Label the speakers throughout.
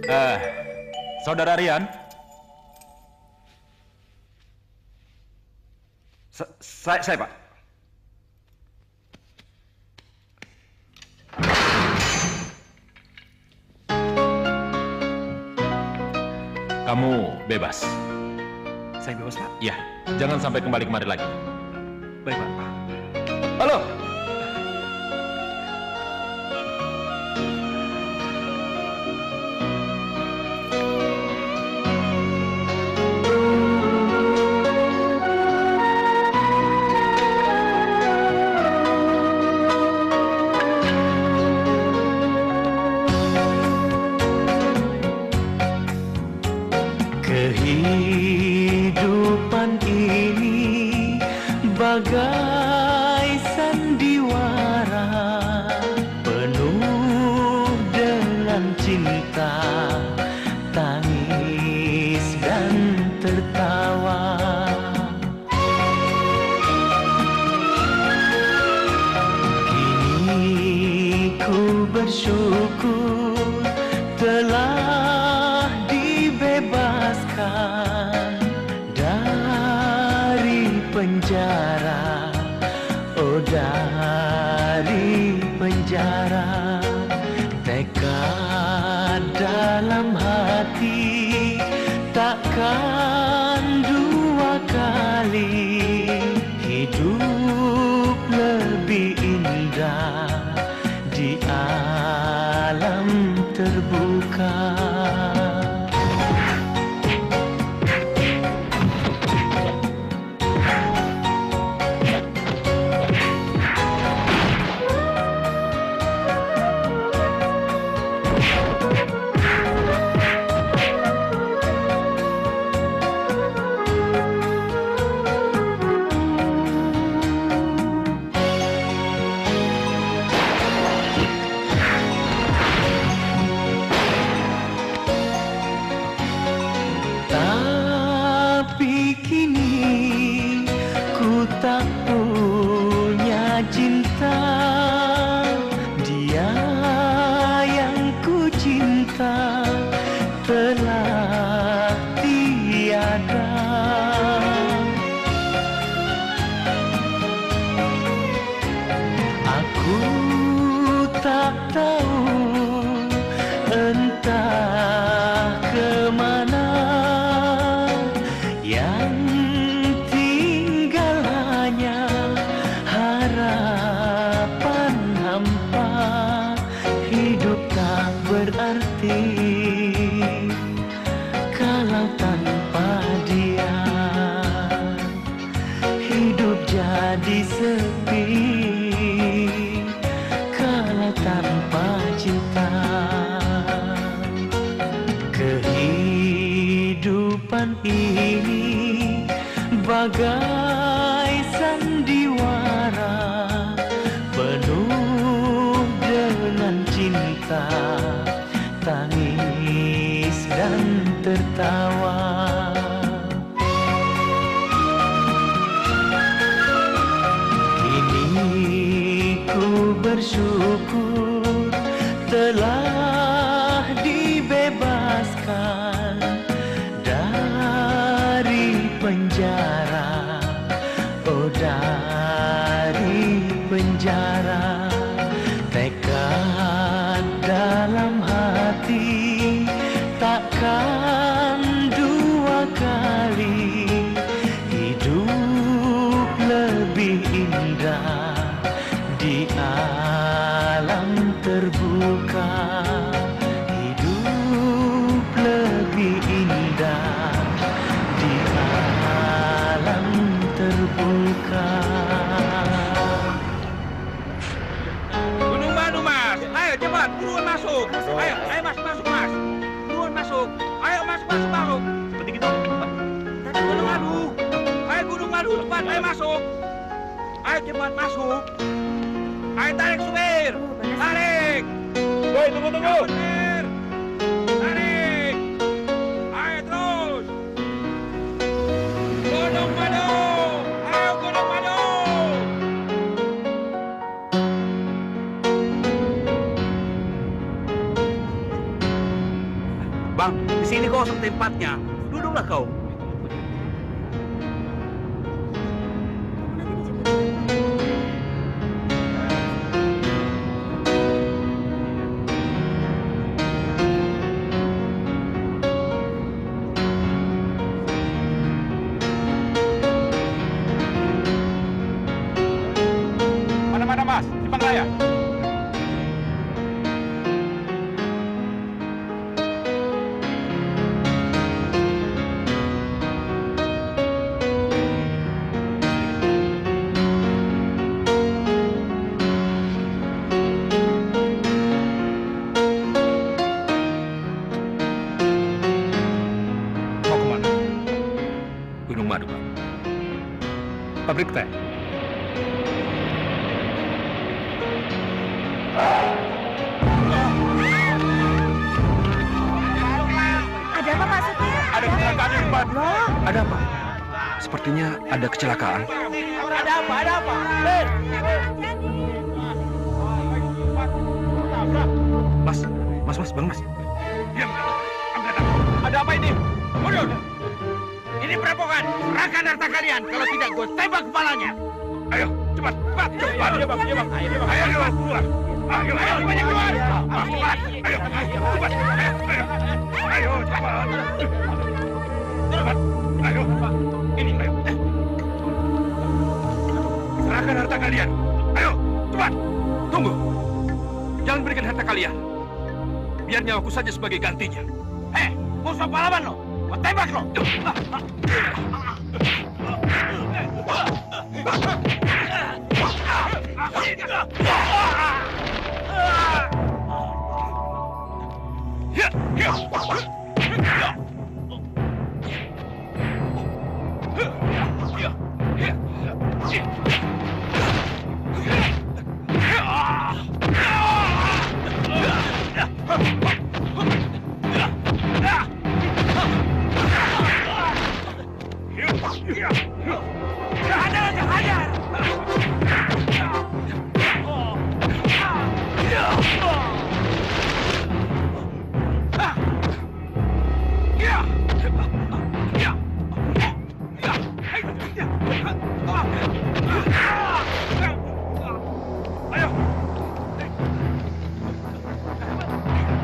Speaker 1: Eh, Saudara Rian? Saya, Pak. Kamu bebas.
Speaker 2: Saya bebas, Pak?
Speaker 1: Ya, jangan sampai kembali kemari lagi.
Speaker 2: Baik, Pak.
Speaker 1: Halo.
Speaker 3: Kehidupan ini bagai sandiwara, penuh dengan cinta, tangis dan tertawa. Kini ku bersyukur telah dibebaskan dari penjara, oh dari penjara. Tekad dalam hati takkan dua kali, hidup lebih indah di alam terbuka. Tapi kini ku tak punya cinta, dia yang ku cinta telah tiada. Aku tak tahu entah kemana yang tinggal hanya harapan hampa. Hidup tak berarti kalau tanpa dia, hidup jadi sepi kalau tanpa cinta. Kehidupan ini bagai sandiwara, penuh dengan cinta, tangis dan tertawa. Kini ku bersyukur telah dibebaskan dari penjara, oh dari penjara. Tekad dalam hati takkan dua kali, hidup lebih indah di alam terbuka. Hidup lebih indah di alam terbuka.
Speaker 2: Gunung Madu, Mas. Ayo cepat, buruan masuk. Ayo Mas, masuk Mas. Buruan masuk. Ayo Mas, masuk. Seperti gitu. Gunung Madu. Ayo Gunung Madu, cepat, ayo masuk. Ayo cepat masuk. Ayo tarik supir. Tarik.
Speaker 1: Woi, tunggu.
Speaker 2: Bener. Tarik. Ayo terus. Gunung Madu. Ayo Gunung Madu. Bang, di sini kosong tempatnya. Duduklah kau.
Speaker 1: Mana Mas? Simpang Raya.
Speaker 4: Mau kemana?
Speaker 2: Gunung Madu, Bang.
Speaker 4: Pabrik teh.
Speaker 5: Ada apa Pak Supir?
Speaker 1: Ada kecelakaan di depan.
Speaker 5: Loh,
Speaker 2: Ada apa? Sepertinya ada kecelakaan.
Speaker 1: Ada apa? Ada apa?
Speaker 2: Mas, Bang Mas.
Speaker 1: Diam. Ada apa ini? Mundur. Ini perampokan. Serahkan harta kalian. Kalau tidak, gue tembak kepalanya. Ayo, cepat. Cepat. Iya, Bang. Ayo, keluar. Ayo, semuanya keluar. Cepat. Ayo, cepat. Ayo, cepat. Cepat. Ayo. Ini, ayo. Serahkan harta kalian. Ayo, cepat.
Speaker 2: Tunggu. Jangan berikan harta kalian. Biar nyawaku saja sebagai gantinya.
Speaker 1: Musuh pahlawan lo. Gue tembak lo.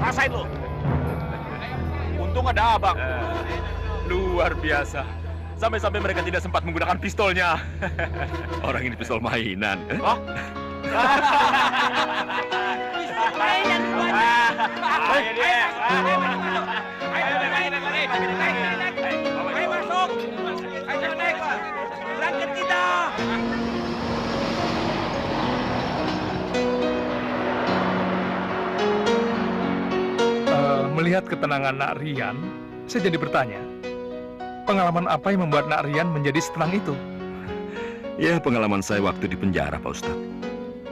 Speaker 1: Rasain lo. Untung ada abang.
Speaker 6: Luar biasa. Sampai-sampai mereka tidak sempat menggunakan pistolnya. Orang ini pistol mainan.
Speaker 1: Oh?
Speaker 5: mainan
Speaker 2: Ayo masuk. Ayo naik. Berangkat kita.
Speaker 4: Melihat ketenangan Nak Rian, saya jadi bertanya, pengalaman apa yang membuat Nak Rian menjadi setenang itu?
Speaker 7: Ya, pengalaman saya waktu di penjara, Pak Ustadz.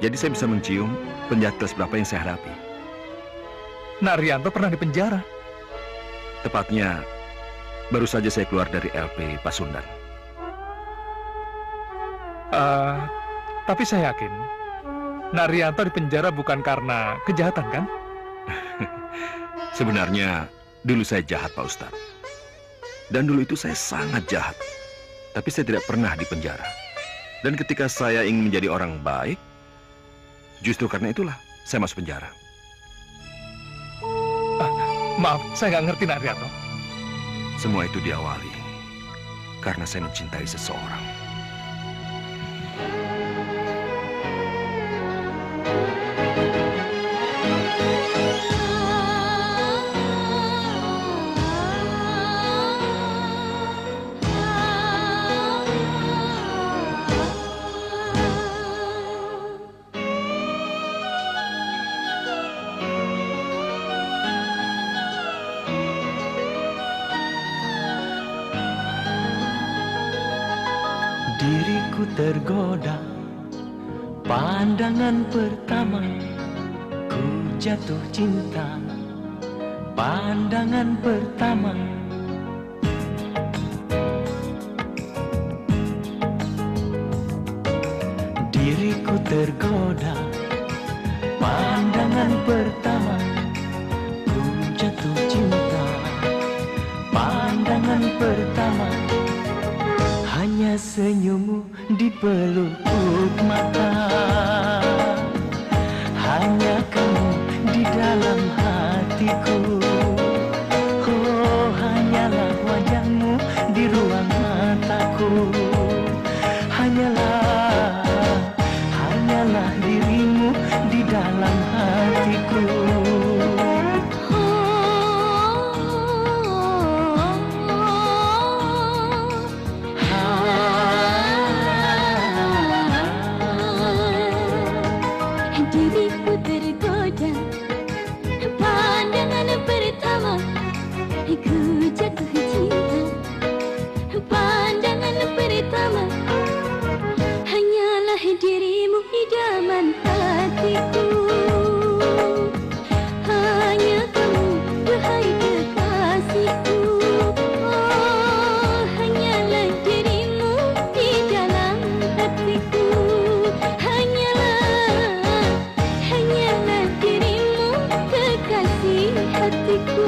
Speaker 7: Jadi saya bisa mencium penjahat kelas berapa yang saya hadapi.
Speaker 4: Nak Rianto pernah di penjara.
Speaker 7: Tepatnya, baru saja saya keluar dari LP Pasundan.
Speaker 4: Tapi saya yakin, Nak Rianto di penjara bukan karena kejahatan, kan?
Speaker 7: Sebenarnya, dulu saya jahat, Pak Ustadz. Dan dulu itu saya sangat jahat. Tapi saya tidak pernah di penjara. Dan ketika saya ingin menjadi orang baik, justru karena itulah saya masuk penjara.
Speaker 4: Maaf, saya nggak ngerti Nak Rianto.
Speaker 7: Semua itu diawali karena saya mencintai seseorang.
Speaker 3: Diriku tergoda, pandangan pertama ku jatuh cinta, pandangan pertama. Diriku tergoda, pandangan pertama ku jatuh cinta. senyummu di pelupuk mata, hanya kamu di dalam hatiku. Oh, hanyalah wajahmu di ruang mataku, hanyalah dirimu di dalam hatiku.
Speaker 8: Diriku tergoda, pandangan pertama ku jatuh cinta. Pandangan pertama, hanyalah dirimu idaman hatiku. Hanya kamu, wahai kekasihku. Oh, hanyalah dirimu di dalam hatiku. Hanyalah dirimu kekasih hatiku.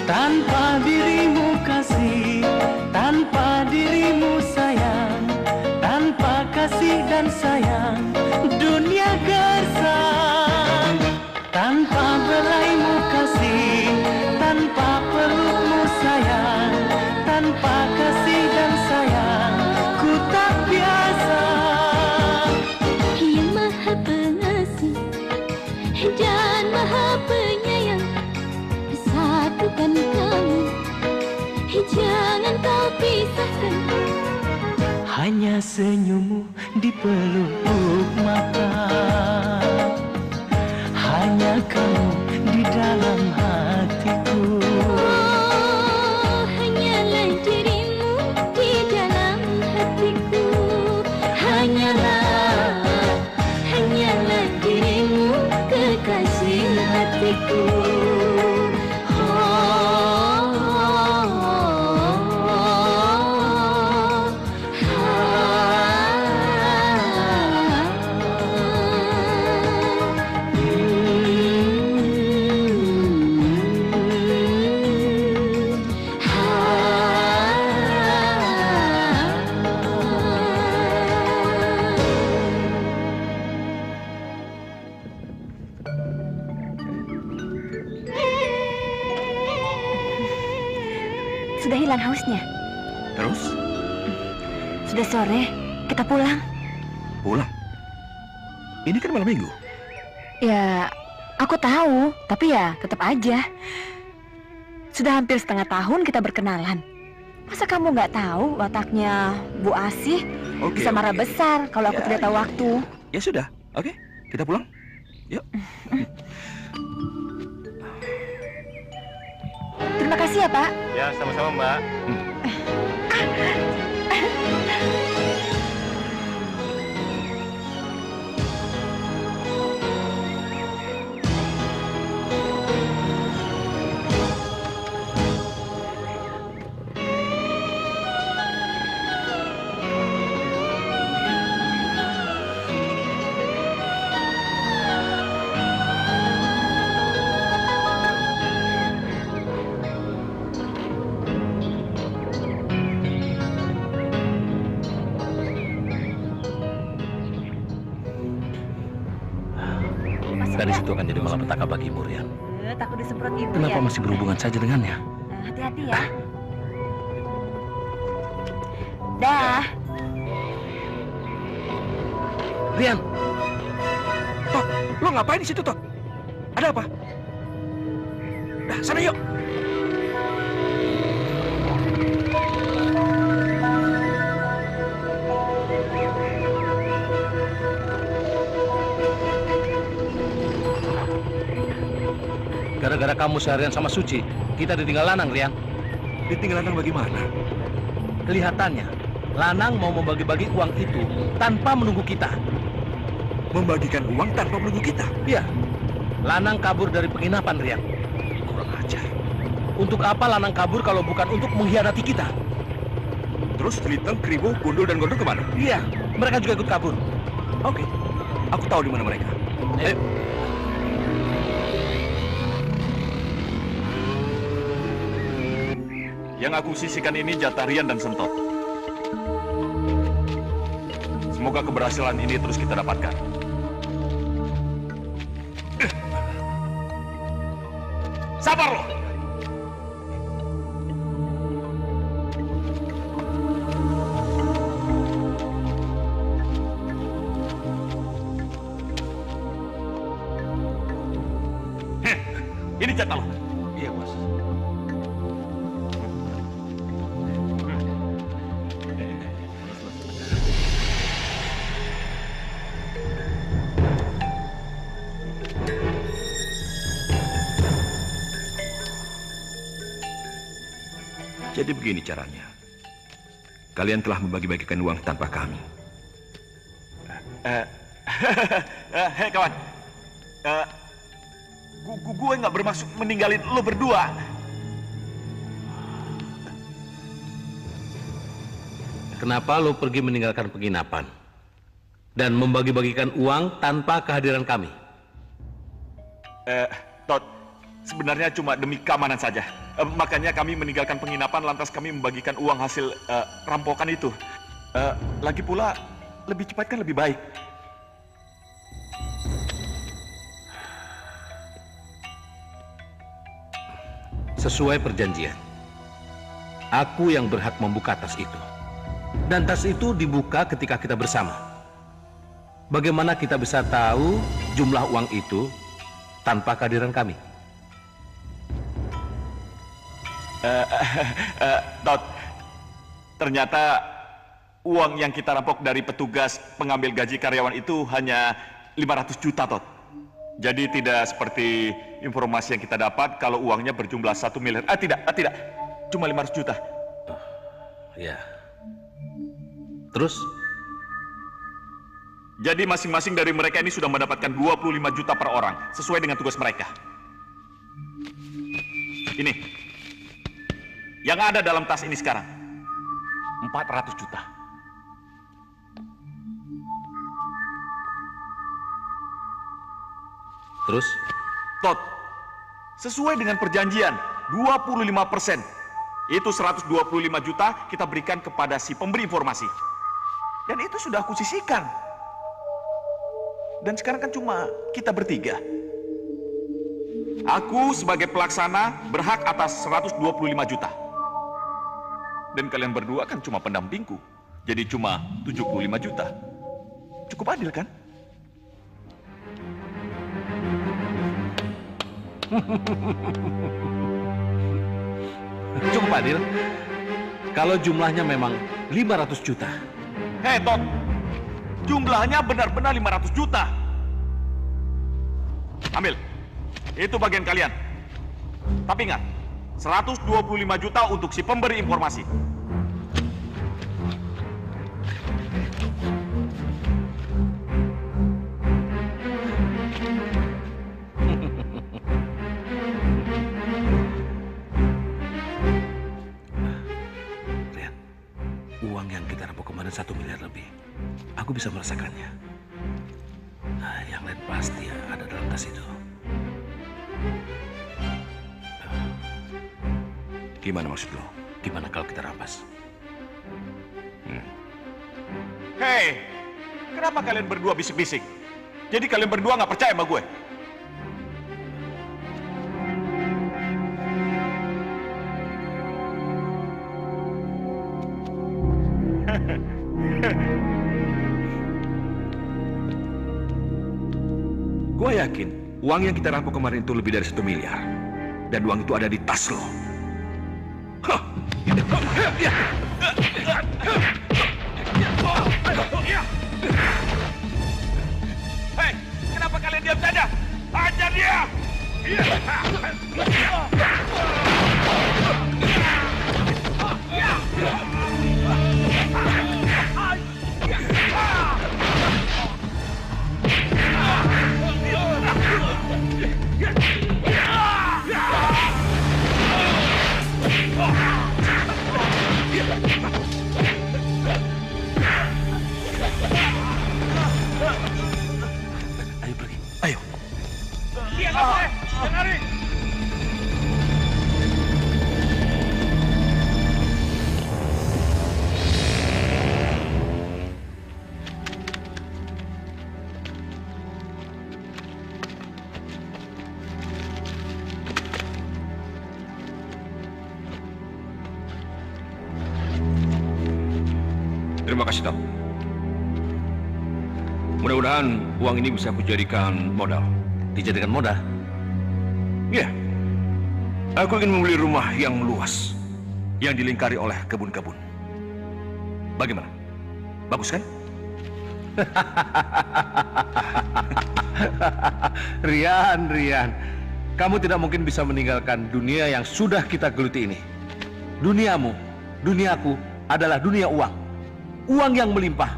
Speaker 3: Tanpa dirimu kasih, tanpa dirimu sayang, tanpa kasih dan sayang, dunia gersang. Tanpa belaimu kasih, tanpa pelukmu sayang, tanpa kasih dan sayang, ku tak biasa.
Speaker 8: Yang maha pengasih dan maha penyayang, satukan kami, jangan kau pisahkan.
Speaker 3: Hanya senyummu di pelupuk mata, hanya kamu di dalam hatiku.
Speaker 8: Oh, hanyalah dirimu di dalam hatiku. Hanyalah dirimu kekasih hatiku.
Speaker 5: Sudah hilang hausnya?
Speaker 7: Terus?
Speaker 5: Sudah sore, kita pulang.
Speaker 7: Pulang? Ini kan malam minggu.
Speaker 5: Ya, aku tahu, tapi ya tetap aja. Sudah hampir setengah tahun kita berkenalan. Masa kamu nggak tahu wataknya Bu Asih?
Speaker 7: Oke,
Speaker 5: Bisa marah
Speaker 7: oke.
Speaker 5: besar kalau aku
Speaker 7: Ya,
Speaker 5: tidak tahu
Speaker 7: ya.
Speaker 5: waktu.
Speaker 7: Ya sudah, oke, kita pulang. Yuk.
Speaker 5: Terima kasih ya, Pak.
Speaker 6: Ya, sama-sama, Mbak.
Speaker 7: Dari situ akan jadi malapetaka bagimu, Rian.
Speaker 5: Takut disemprot ibu
Speaker 7: Kenapa
Speaker 5: ya.
Speaker 7: masih berhubungan saja dengannya?
Speaker 5: Hati-hati ya. Dah.
Speaker 7: Rian! Tok, lo ngapain di situ, Tok? Ada apa? Dah, sana yuk!
Speaker 2: Gara-gara kamu seharian sama Suci, kita ditinggal Lanang, Rian.
Speaker 7: Ditinggal Lanang bagaimana?
Speaker 2: Kelihatannya, Lanang mau membagi-bagi uang itu tanpa menunggu kita.
Speaker 7: Membagikan uang tanpa menunggu kita?
Speaker 2: Iya, Lanang kabur dari penginapan, Rian.
Speaker 7: Kurang ajar.
Speaker 2: Untuk apa Lanang kabur kalau bukan untuk mengkhianati kita?
Speaker 7: Terus Liteng, Kribo, Gundul, dan Gondor kemana?
Speaker 2: Iya, mereka juga ikut kabur.
Speaker 7: Oke, aku tahu di mana mereka.
Speaker 2: Ayo.
Speaker 6: Yang aku sisihkan ini jatah Rian dan Sentot. Semoga keberhasilan ini terus kita dapatkan. Sabar lo! Ini jatah lo.
Speaker 2: Iya, Bos.
Speaker 7: Jadi begini caranya. Kalian telah membagi-bagikan uang tanpa kami.
Speaker 6: Hei kawan, gue nggak bermaksud meninggalin lo berdua.
Speaker 2: Kenapa lo pergi meninggalkan penginapan dan membagi-bagikan uang tanpa kehadiran kami?
Speaker 6: Todd, sebenarnya cuma demi keamanan saja. Makanya kami meninggalkan penginapan lantas kami membagikan uang hasil rampokan itu. Lagi pula, lebih cepat kan lebih baik.
Speaker 2: Sesuai perjanjian, aku yang berhak membuka tas itu. Dan tas itu dibuka ketika kita bersama. Bagaimana kita bisa tahu jumlah uang itu tanpa kehadiran kami?
Speaker 6: Todd, ternyata uang yang kita rampok dari petugas pengambil gaji karyawan itu hanya 500 juta, Todd. Jadi tidak seperti informasi yang kita dapat kalau uangnya berjumlah 1 miliar. Tidak. Cuma 500 juta.
Speaker 2: Ya. Terus?
Speaker 6: Jadi masing-masing dari mereka ini sudah mendapatkan 25 juta per orang, sesuai dengan tugas mereka. Ini. Yang ada dalam tas ini sekarang. 400 juta.
Speaker 2: Terus?
Speaker 6: Todd, sesuai dengan perjanjian, 25%. Itu 125 juta kita berikan kepada si pemberi informasi. Dan itu sudah aku sisihkan. Dan sekarang kan cuma kita bertiga. Aku sebagai pelaksana berhak atas 125 juta. Dan kalian berdua kan cuma pendampingku. Jadi cuma 75 juta. Cukup adil kan?
Speaker 2: Cukup adil. Kalau jumlahnya memang 500 juta.
Speaker 6: Hei Todd, jumlahnya benar-benar 500 juta. Ambil, itu bagian kalian. Tapi ingat, 125 juta untuk si pemberi informasi.
Speaker 2: Lihat, uang yang kita rampok kemarin 1 miliar lebih. Aku bisa merasakannya. Nah, yang lain pasti ada dalam tas itu.
Speaker 7: Gimana maksud lo?
Speaker 2: Gimana kalau kita rampas?
Speaker 6: Hei, kenapa kalian berdua bisik-bisik? Jadi kalian berdua nggak percaya sama gue?
Speaker 7: Gue yakin uang yang kita rampok kemarin itu lebih dari 1 miliar. Dan uang itu ada di tas lo. Hah.
Speaker 6: Hei, kenapa kalian diam saja? Hajar dia!
Speaker 7: Terima kasih, Tok. Mudah-mudahan uang ini bisa aku jadikan modal.
Speaker 9: Dijadikan modal?
Speaker 7: Ya, aku ingin membeli rumah yang luas, yang dilingkari oleh kebun-kebun. Bagaimana? Bagus kan?
Speaker 9: Rian, kamu tidak mungkin bisa meninggalkan dunia yang sudah kita geluti ini. Duniamu, duniaku adalah dunia uang. Uang yang melimpah,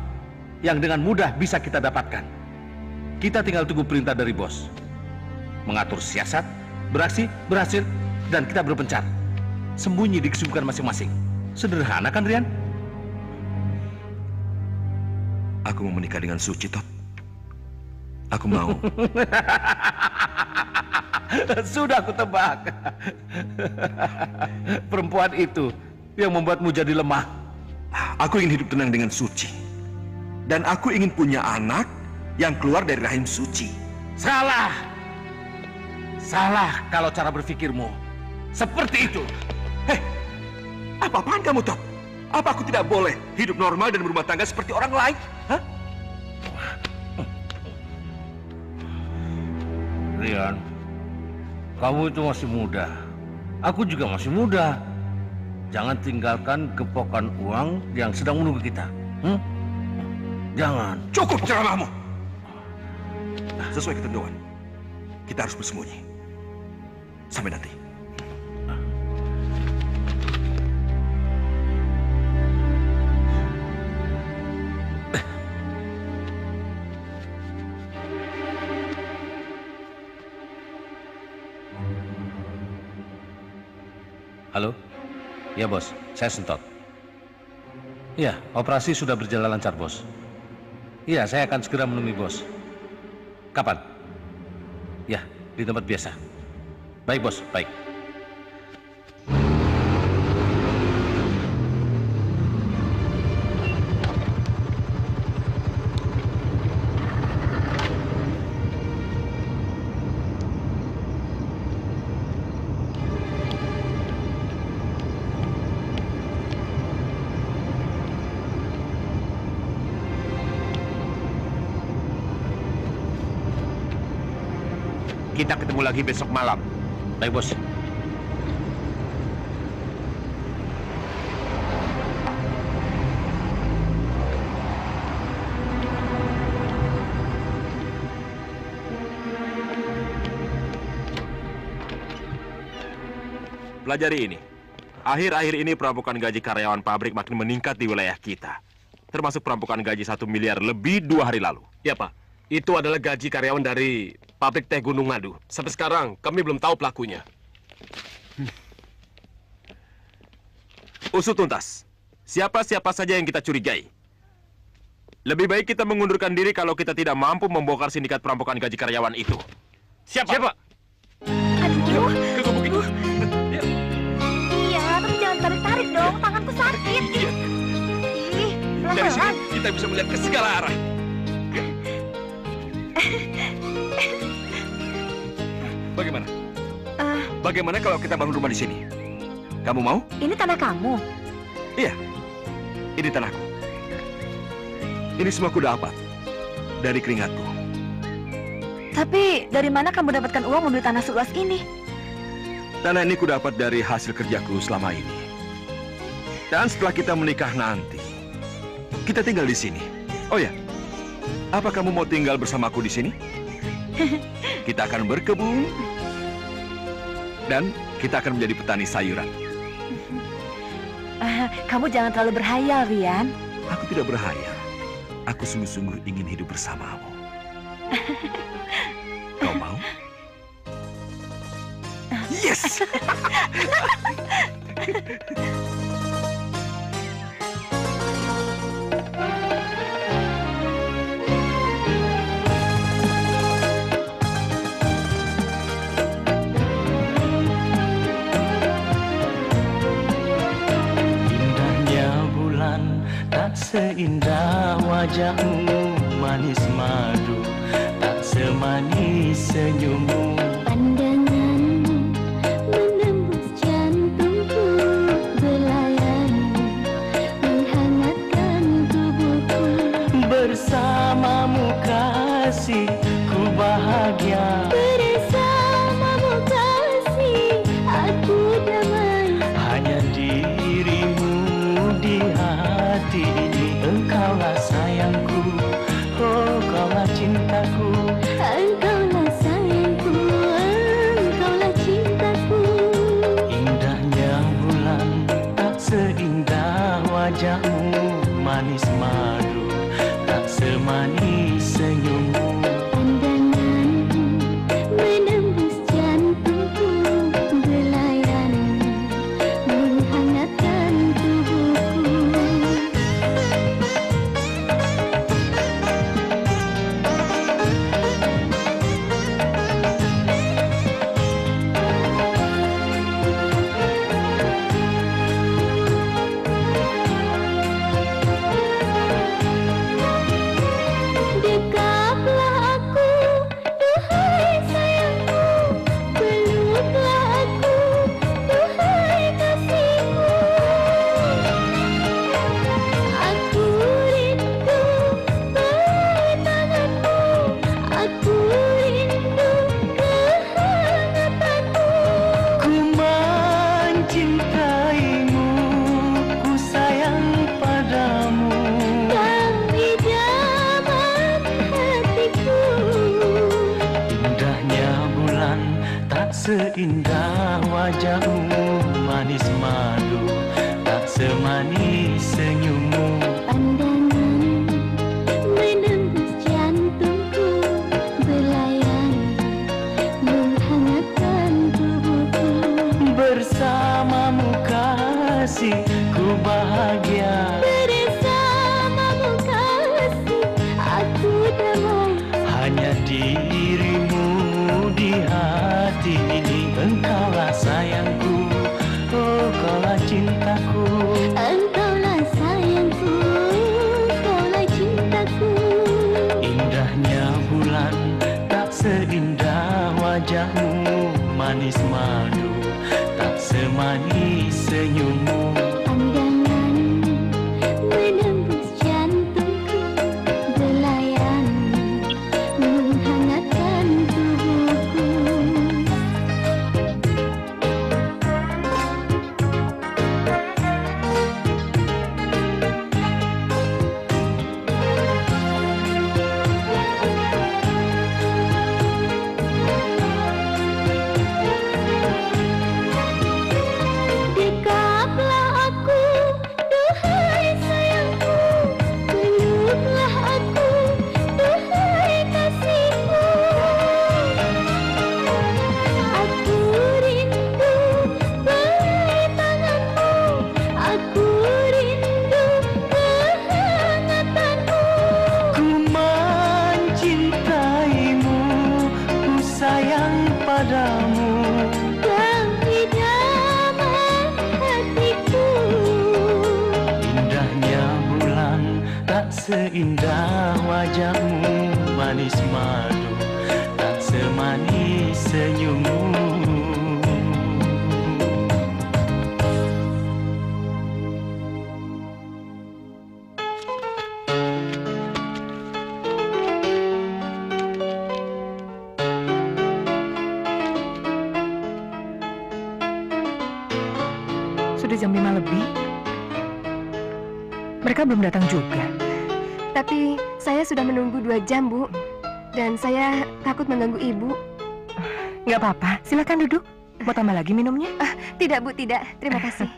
Speaker 9: yang dengan mudah bisa kita dapatkan. Kita tinggal tunggu perintah dari bos. Mengatur siasat, beraksi, berhasil, dan kita berpencar. Sembunyi di kesibukan masing-masing. Sederhana kan, Rian?
Speaker 7: Aku mau menikah dengan Suci, Tot. Aku mau.
Speaker 9: Sudah aku tebak. Perempuan itu yang membuatmu jadi lemah.
Speaker 7: Aku ingin hidup tenang dengan Suci. Dan aku ingin punya anak yang keluar dari rahim Suci.
Speaker 9: Salah. Salah kalau cara berpikirmu seperti itu.
Speaker 7: Hei, apa-apaan kamu, Tot? Apa aku tidak boleh hidup normal dan berumah tangga seperti orang lain? Hah?
Speaker 9: Rian, kamu itu masih muda. Aku juga masih muda. Jangan tinggalkan gepokan uang yang sedang menunggu kita. Jangan.
Speaker 7: Cukup ceramahmu. Sesuai ketentuan, kita harus bersembunyi. Sampai nanti.
Speaker 9: Halo? Ya, Bos. Saya Sentot. Iya, operasi sudah berjalan lancar, Bos. Iya, saya akan segera menemui Bos. Kapan? Ya, di tempat biasa. Baik, Bos. Baik.
Speaker 1: Kita ketemu lagi besok malam.
Speaker 9: Baik, Bos.
Speaker 6: Pelajari ini. Akhir-akhir ini perampokan gaji karyawan pabrik makin meningkat di wilayah kita. Termasuk perampokan gaji 1 miliar lebih 2 hari lalu.
Speaker 10: Ya, Pak. Itu adalah gaji karyawan dari pabrik teh Gunung Madu. Sampai sekarang kami belum tahu pelakunya.
Speaker 6: Usut tuntas. Siapa-siapa saja yang kita curigai. Lebih baik kita mengundurkan diri kalau kita tidak mampu membongkar sindikat perampokan gaji karyawan itu. Siapa?
Speaker 10: Siapa?
Speaker 5: Aduh.
Speaker 6: Kegebukin.
Speaker 5: Iya, tapi jangan tarik-tarik dong. Tanganku sakit.
Speaker 6: Iya.
Speaker 5: Ih,
Speaker 6: Dari sini
Speaker 5: pelan-pelan.
Speaker 6: kita bisa melihat ke segala arah. Bagaimana? Bagaimana kalau kita bangun rumah di sini? Kamu mau?
Speaker 5: Ini tanah kamu.
Speaker 6: Iya. Ini tanahku. Ini semua ku dapat dari keringatku.
Speaker 5: Tapi dari mana kamu dapatkan uang membeli tanah seluas ini?
Speaker 6: Tanah ini ku dapat dari hasil kerjaku selama ini. Dan setelah kita menikah nanti, kita tinggal di sini. Oh ya, apa kamu mau tinggal bersamaku di sini? Kita akan berkebun dan kita akan menjadi petani sayuran.
Speaker 5: Kamu jangan terlalu berhayal, Rian.
Speaker 6: Aku tidak berhayal. Aku sungguh-sungguh ingin hidup bersamamu. Kau mau? Yes!
Speaker 3: Indahnya bulan tak seindah wajahmu, manis madu tak semanis senyummu.
Speaker 8: Pandanganmu menembus jantungku, belayanmu menghangatkan tubuhku.
Speaker 3: kasih, ku bahagia.
Speaker 8: Bersamamu kasih, aku damai.
Speaker 3: Hanya dirimu di hati ini, engkaulah sayangku, oh kaulah cintaku.
Speaker 8: Engkaulah sayangku, engkaulah cintaku.
Speaker 3: Indahnya bulan tak seindah wajahmu, manis madu tak semanis senyummu.
Speaker 8: Pandanganmu menembus jantungku, belayan menghangatkan tubuhku. Dekaplah aku, duhai sayangku. Peluklah aku, duhai kasihku. Aku rindu tanganmu, aku rindu kehangatanmu.
Speaker 3: Ku mencintaimu, ku sayang padamu.
Speaker 8: Kau idaman hatiku.
Speaker 3: Indahnya bulan tak seindah wajahmu, manis madu tak semanis senyummu.
Speaker 8: Pandanganmu menembus jantungku, belayan menghangatkan tubuhku.
Speaker 3: Bersamamu kasih, ku bahagia.
Speaker 8: Bersamamu kasih, aku damai.
Speaker 3: Hanya dirimu di hati ini, engkaulah sayangku, oh kaulah cintaku.
Speaker 8: Engkaulah sayangku, engkaulah cintaku.
Speaker 3: Indahnya bulan tak seindah wajahmu, manis madu tak semanis senyummu.
Speaker 8: Pandanganmu menembus jantungku, belayan menghangatkan tubuhku. Dekaplah aku, duhai sayangku. Peluklah aku, duhai kasihku. Aku rindu belai tanganmu, aku rindu kehangatanmu.
Speaker 3: Ku mencintaimu, ku sayang padamu.
Speaker 8: Kau idaman hatiku.
Speaker 3: Indahnya bulan tak seindah wajahmu, manis madu tak semanis senyummu.
Speaker 5: Sudah jam 5 lebih. Mereka belum datang juga.
Speaker 11: Tapi saya sudah menunggu 2 jam, Bu. Dan saya takut mengganggu Ibu.
Speaker 5: Nggak apa-apa, silakan duduk. Mau tambah lagi minumnya?
Speaker 11: Tidak, Bu, tidak. Terima kasih.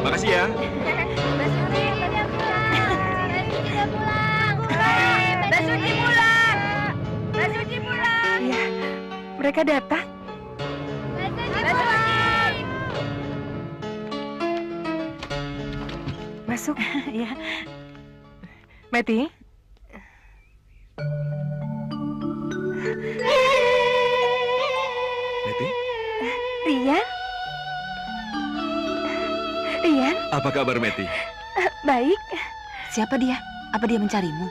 Speaker 6: Makasih ya.
Speaker 8: Mbak Suci, udah pulang. Mbak Suci pulang. Mbak Suci pulang.
Speaker 5: Iya, mereka datang.
Speaker 8: Mbak Suci.
Speaker 5: Masuk. Iya. Meti,
Speaker 7: Meti,
Speaker 11: Rian? Rian?
Speaker 7: apa kabar Meti?
Speaker 11: Baik.
Speaker 5: siapa dia? Apa dia mencarimu?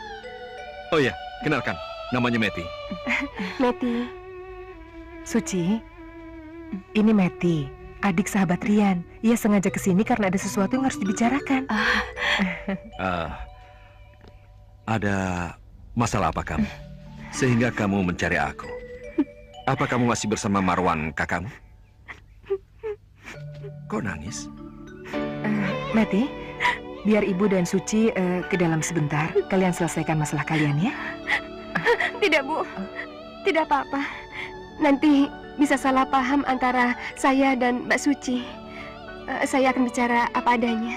Speaker 7: Oh ya, kenalkan, namanya Meti.
Speaker 11: Meti.
Speaker 5: Suci,
Speaker 12: Ini Meti, adik sahabat Rian. Ia sengaja kesini karena ada sesuatu yang harus dibicarakan.
Speaker 7: Ada masalah apa kamu? Sehingga kamu mencari aku. Apa kamu masih bersama Marwan, kakakmu? Kok nangis?
Speaker 12: Meti, biar Ibu dan Suci ke dalam sebentar. Kalian selesaikan masalah kalian ya.
Speaker 11: Tidak, Bu. Tidak apa-apa. Nanti bisa salah paham antara saya dan Mbak Suci. Saya akan bicara apa adanya.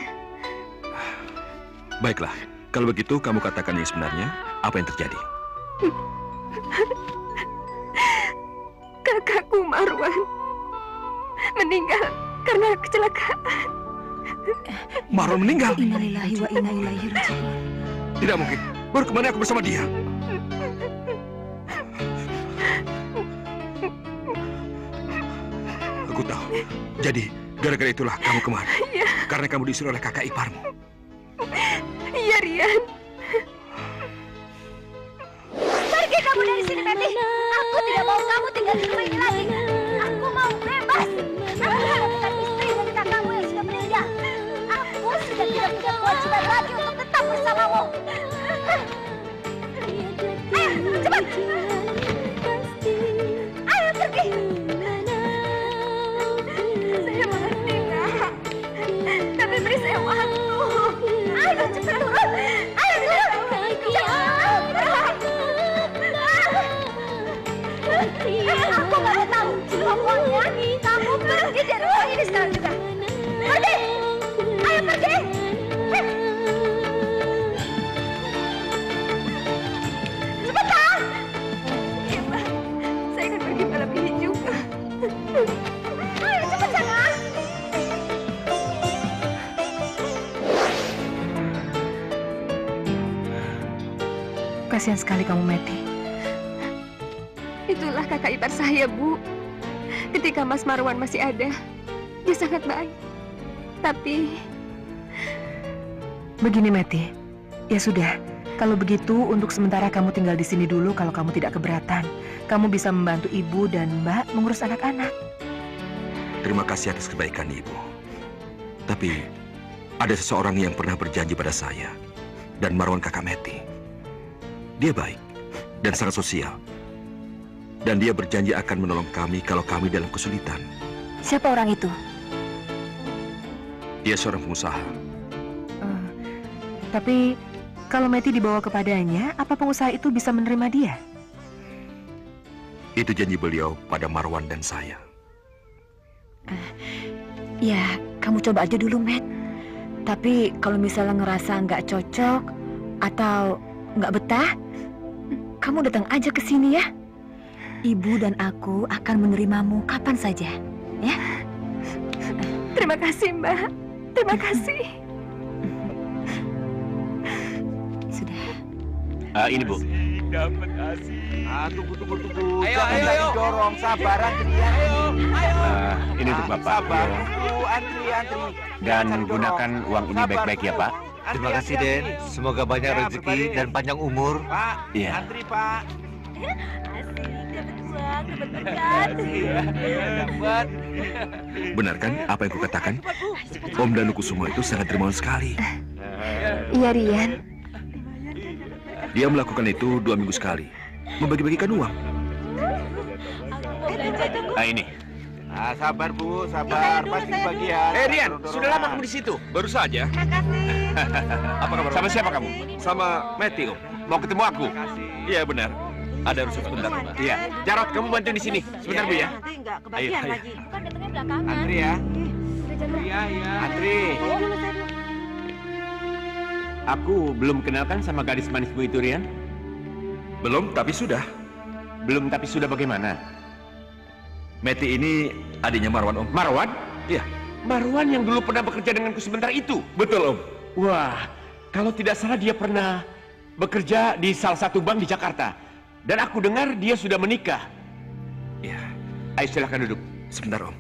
Speaker 7: Baiklah, kalau begitu kamu katakan yang sebenarnya, apa yang terjadi?
Speaker 11: Kakakku Marwan meninggal karena kecelakaan.
Speaker 7: Marwan meninggal?
Speaker 5: Innalillahi wa inna ilaihi raji'un.
Speaker 7: Tidak mungkin. Baru kemarin aku bersama dia. Aku tahu. Jadi, gara-gara itulah kamu kemari.
Speaker 11: Iya.
Speaker 7: Karena kamu disuruh oleh kakak iparmu.
Speaker 11: Iya, Rian.
Speaker 8: Pergi kamu dari sini, Meti. Aku tidak mau kamu tinggal di rumah ini lagi. Aku mau bebas. Aku harap bukan istri dari kakakmu yang sudah meninggal. Aku sudah tidak punya kewajiban lagi untuk tetap bersamamu. Ayo, cepat. Ayo, pergi. Saya mengerti, Kak. Tapi beri saya waktu. Ayo, cepat turun. Ayo, turun. Aku nggak mau tahu. Pokoknya kamu pergi dari rumah ini sekarang juga. Pergi. Ayo pergi. Cepetan. Iya, Mbak. Saya akan pergi malam ini juga. Ayo cepat sana.
Speaker 12: Kasihan sekali kamu, Meti.
Speaker 11: Itulah kakak ipar saya, Bu. Ketika Mas Marwan masih ada, dia sangat baik. Tapi
Speaker 12: Begini, Meti. Ya sudah, kalau begitu untuk sementara kamu tinggal di sini dulu kalau kamu tidak keberatan. Kamu bisa membantu Ibu dan Mbak mengurus anak-anak.
Speaker 7: Terima kasih atas kebaikan Ibu. Tapi, ada seseorang yang pernah berjanji pada saya dan Marwan kakak Meti. Dia baik dan sangat sosial. Dan dia berjanji akan menolong kami kalau kami dalam kesulitan.
Speaker 5: Siapa orang itu?
Speaker 7: Dia seorang pengusaha.
Speaker 12: Tapi kalau Meti dibawa kepadanya, apa pengusaha itu bisa menerima dia?
Speaker 7: Itu janji beliau pada Marwan dan saya.
Speaker 5: Ya, kamu coba aja dulu, Met. Tapi kalau misalnya ngerasa nggak cocok atau nggak betah, kamu datang aja ke sini ya. Ibu dan aku akan menerimamu kapan saja, ya.
Speaker 11: terima kasih, Mbak. Terima kasih.
Speaker 5: Sudah.
Speaker 6: Ini Bu.
Speaker 1: Dapat asih.
Speaker 2: Tunggu.
Speaker 1: Ayo,
Speaker 2: Jangan
Speaker 1: ayo.
Speaker 2: dorong, sabar antri ya.
Speaker 1: Ayo.
Speaker 6: Ini untuk Bapak.
Speaker 2: Sabar, antri.
Speaker 6: Dan gunakan uang ini baik-baik ya Pak.
Speaker 9: Terima kasih, Den. Semoga banyak rezeki dan panjang umur.
Speaker 2: Pak,
Speaker 6: Iya.
Speaker 2: antri, Pak.
Speaker 8: Dapat berkat.
Speaker 2: Dapat.
Speaker 7: Benar kan apa yang kukatakan? Om dan Nuku semua itu sangat dermawan sekali.
Speaker 11: Iya, Rian.
Speaker 7: Dia melakukan itu 2 minggu sekali. Membagi-bagikan uang.
Speaker 6: Ini.
Speaker 2: Sabar, Bu, sabar. Pasti bagian.
Speaker 1: Rian, sudah lama kamu di situ?
Speaker 7: Baru saja.
Speaker 6: Apa kabar? Sama siapa kamu?
Speaker 7: Sama Meti, Om.
Speaker 6: Mau ketemu aku?
Speaker 7: Iya benar. Ada urusan sebentar, Pak.
Speaker 6: Iya. Jarot, kamu bantu di sini. Sebentar Bu ya.
Speaker 8: Nanti nggak
Speaker 7: Ayo,
Speaker 8: kebagian
Speaker 7: ayo.
Speaker 8: lagi. Kan datangnya belakangan.
Speaker 2: Antri ya.
Speaker 8: Iya.
Speaker 2: Antri.
Speaker 6: Aku belum kenalkan sama gadis manismu itu, Rian.
Speaker 7: Belum, tapi sudah.
Speaker 6: Belum, tapi sudah bagaimana?
Speaker 7: Meti ini adiknya Marwan, Om.
Speaker 6: Marwan?
Speaker 7: Iya.
Speaker 6: Marwan yang dulu pernah bekerja denganku sebentar itu.
Speaker 7: Betul, Om.
Speaker 6: Wah, kalau tidak salah dia pernah bekerja di salah satu bank di Jakarta. Dan aku dengar dia sudah menikah.
Speaker 7: Iya.
Speaker 6: Ayo silahkan duduk.
Speaker 7: Sebentar, Om.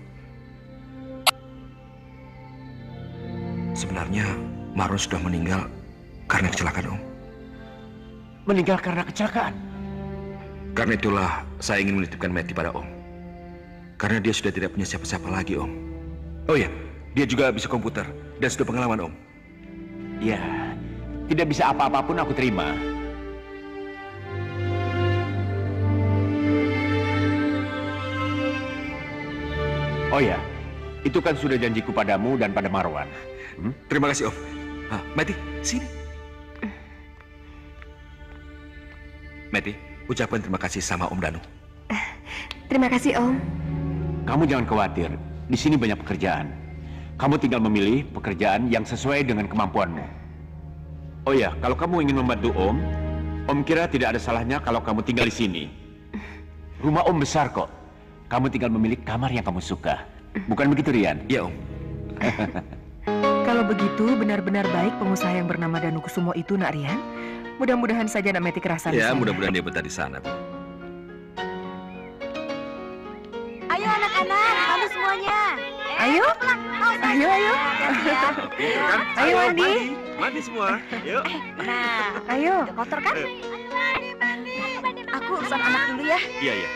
Speaker 7: Sebenarnya Marwan sudah meninggal karena kecelakaan, Om.
Speaker 6: Meninggal karena kecelakaan?
Speaker 7: Karena itulah saya ingin menitipkan Meti pada Om. Karena dia sudah tidak punya siapa-siapa lagi, Om. Oh ya, dia juga bisa komputer dan sudah pengalaman, Om.
Speaker 1: Ya, tidak bisa apa-apa pun aku terima. Oh ya, itu kan sudah janjiku padamu dan pada Marwan.
Speaker 7: Terima kasih, Om. Meti, sini. Meti, ucapkan terima kasih sama Om Danu.
Speaker 11: Terima kasih, Om.
Speaker 1: Kamu jangan khawatir, di sini banyak pekerjaan. Kamu tinggal memilih pekerjaan yang sesuai dengan kemampuanmu. Oh ya, kalau kamu ingin membantu Om kira tidak ada salahnya kalau kamu tinggal di sini. Rumah Om besar kok. Kamu tinggal memilih kamar yang kamu suka. Bukan begitu, Rian?
Speaker 7: Iya, Om.
Speaker 12: Kalau begitu, benar-benar baik pengusaha yang bernama Danu Kusumo itu, Nak Rian. Mudah-mudahan saja Nak Meti kerasan di
Speaker 7: Ya,
Speaker 12: sana.
Speaker 7: mudah-mudahan dia betah di sana, Bu.
Speaker 8: Ayo anak-anak, kamu semuanya.
Speaker 12: Ayo. Ayo, ayo. Ayo, Andi.
Speaker 7: Mandi semua. Yuk.
Speaker 8: Nah,
Speaker 12: Ayo.
Speaker 8: udah kotor kan? Aku urusan anak dulu ya.
Speaker 7: Iya, iya.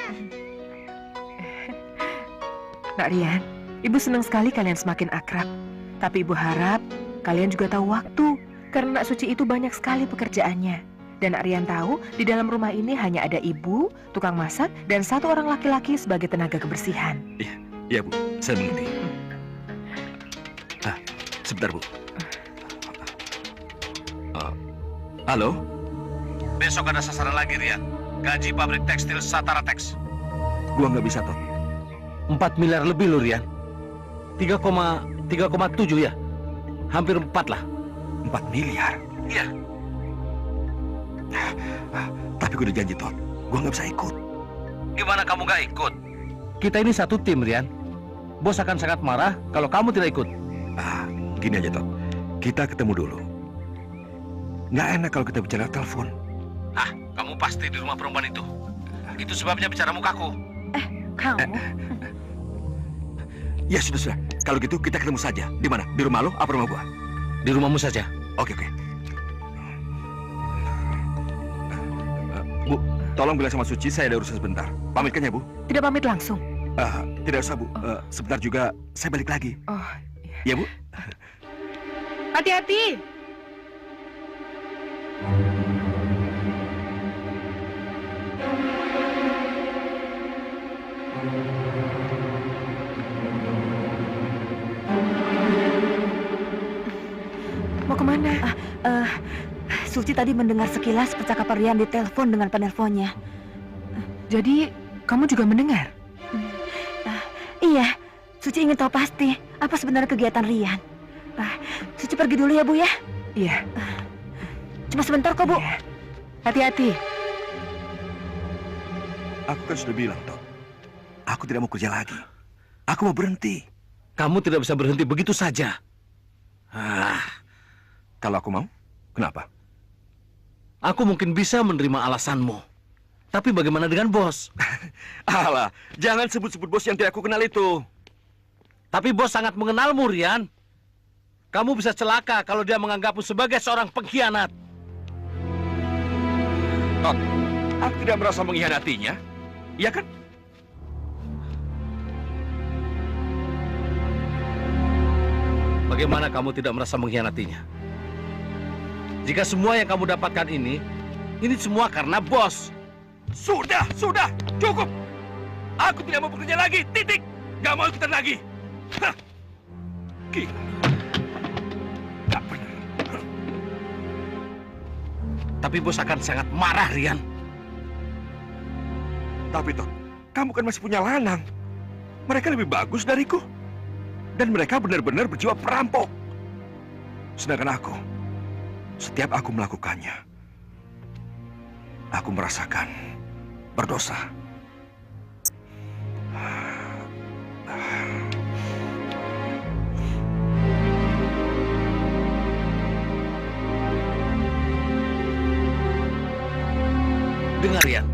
Speaker 12: Nak Rian, Ibu senang sekali kalian semakin akrab. Tapi Ibu harap kalian juga tahu waktu. Karena Nak Suci itu banyak sekali pekerjaannya. Dan Nak Rian tahu, di dalam rumah ini hanya ada Ibu, tukang masak, dan satu orang laki-laki sebagai tenaga kebersihan.
Speaker 7: Iya, Bu. Saya mengerti. Sebentar, Bu. Halo?
Speaker 9: Besok ada sasaran lagi, Rian. Gaji pabrik tekstil Satara Teks.
Speaker 7: Gua nggak bisa, Tot.
Speaker 9: 4 miliar lebih loh, Rian. 3,7 ya? Hampir 4 lah.
Speaker 7: 4 miliar?
Speaker 9: Iya.
Speaker 7: Tapi gue udah janji, Tot. Gue nggak bisa ikut.
Speaker 9: Gimana kamu nggak ikut? Kita ini satu tim, Rian. Bos akan sangat marah kalau kamu tidak ikut.
Speaker 7: Gini aja, Tot. Kita ketemu dulu. Nggak enak kalau kita bicara telepon.
Speaker 9: Kamu pasti di rumah perempuan itu. Itu sebabnya bicara mukaku.
Speaker 5: Kamu?
Speaker 7: Ya sudah. Kalau gitu kita ketemu saja. Di mana? Di rumah lo apa rumah gua?
Speaker 9: Di rumahmu saja.
Speaker 7: Oke. Bu, tolong bilang sama Suci saya ada urusan sebentar. Pamitkan ya, Bu?
Speaker 12: Tidak pamit langsung?
Speaker 7: Tidak usah, Bu. Sebentar juga saya balik lagi.
Speaker 12: Oh,
Speaker 7: iya, Bu.
Speaker 12: Hati-hati. Mau kemana?
Speaker 5: Suci tadi mendengar sekilas percakapan Rian di telepon dengan penelponnya.
Speaker 12: Jadi, kamu juga mendengar?
Speaker 5: Iya, Suci ingin tahu pasti apa sebenarnya kegiatan Rian. Suci pergi dulu ya, Bu ya?
Speaker 12: Iya.
Speaker 5: Cuma sebentar kok, Bu.
Speaker 12: Iya. Hati-hati.
Speaker 7: Aku kan sudah bilang, Tot. Aku tidak mau kerja lagi. Aku mau berhenti.
Speaker 9: Kamu tidak bisa berhenti begitu saja.
Speaker 7: Kalau aku mau, kenapa?
Speaker 9: Aku mungkin bisa menerima alasanmu. Tapi bagaimana dengan bos?
Speaker 7: Alah, jangan sebut-sebut bos yang tidak aku kenal itu.
Speaker 9: Tapi bos sangat mengenalmu, Rian. Kamu bisa celaka kalau dia menganggapmu sebagai seorang pengkhianat.
Speaker 7: Tot, aku tidak merasa mengkhianatinya. Iya kan?
Speaker 9: Bagaimana kamu tidak merasa mengkhianatinya? Jika semua yang kamu dapatkan ini semua karena bos.
Speaker 7: Sudah, cukup. Aku tidak mau bekerja lagi, titik. Gak mau ikutan lagi. Gila. Gak benar.
Speaker 9: Tapi bos akan sangat marah, Rian.
Speaker 7: Tapi, Tot, kamu kan masih punya Lanang. Mereka lebih bagus dariku. Dan mereka benar-benar berjiwa perampok. Sedangkan aku, setiap aku melakukannya, aku merasakan berdosa.
Speaker 9: Dengar, Rian.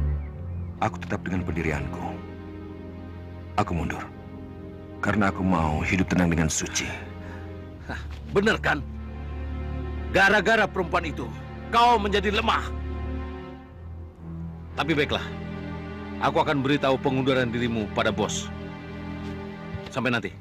Speaker 7: Aku tetap dengan pendirianku. Aku mundur. Karena aku mau hidup tenang dengan Suci.
Speaker 9: Benar kan? Gara-gara perempuan itu, kau menjadi lemah. Tapi baiklah, aku akan beritahu pengunduran dirimu pada bos. Sampai nanti.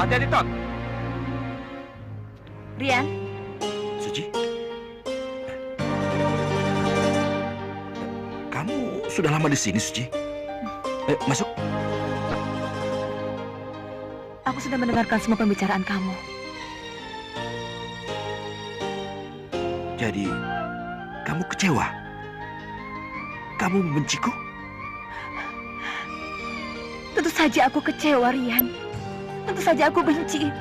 Speaker 2: Hati-hati, Tot.
Speaker 5: Rian,
Speaker 7: Suci? Kamu sudah lama di sini, Suci? Masuk.
Speaker 5: aku sudah mendengarkan semua pembicaraan kamu.
Speaker 7: Jadi, kamu kecewa? Kamu membenciku?
Speaker 5: Tentu saja aku kecewa, Rian. Tentu saja aku benci.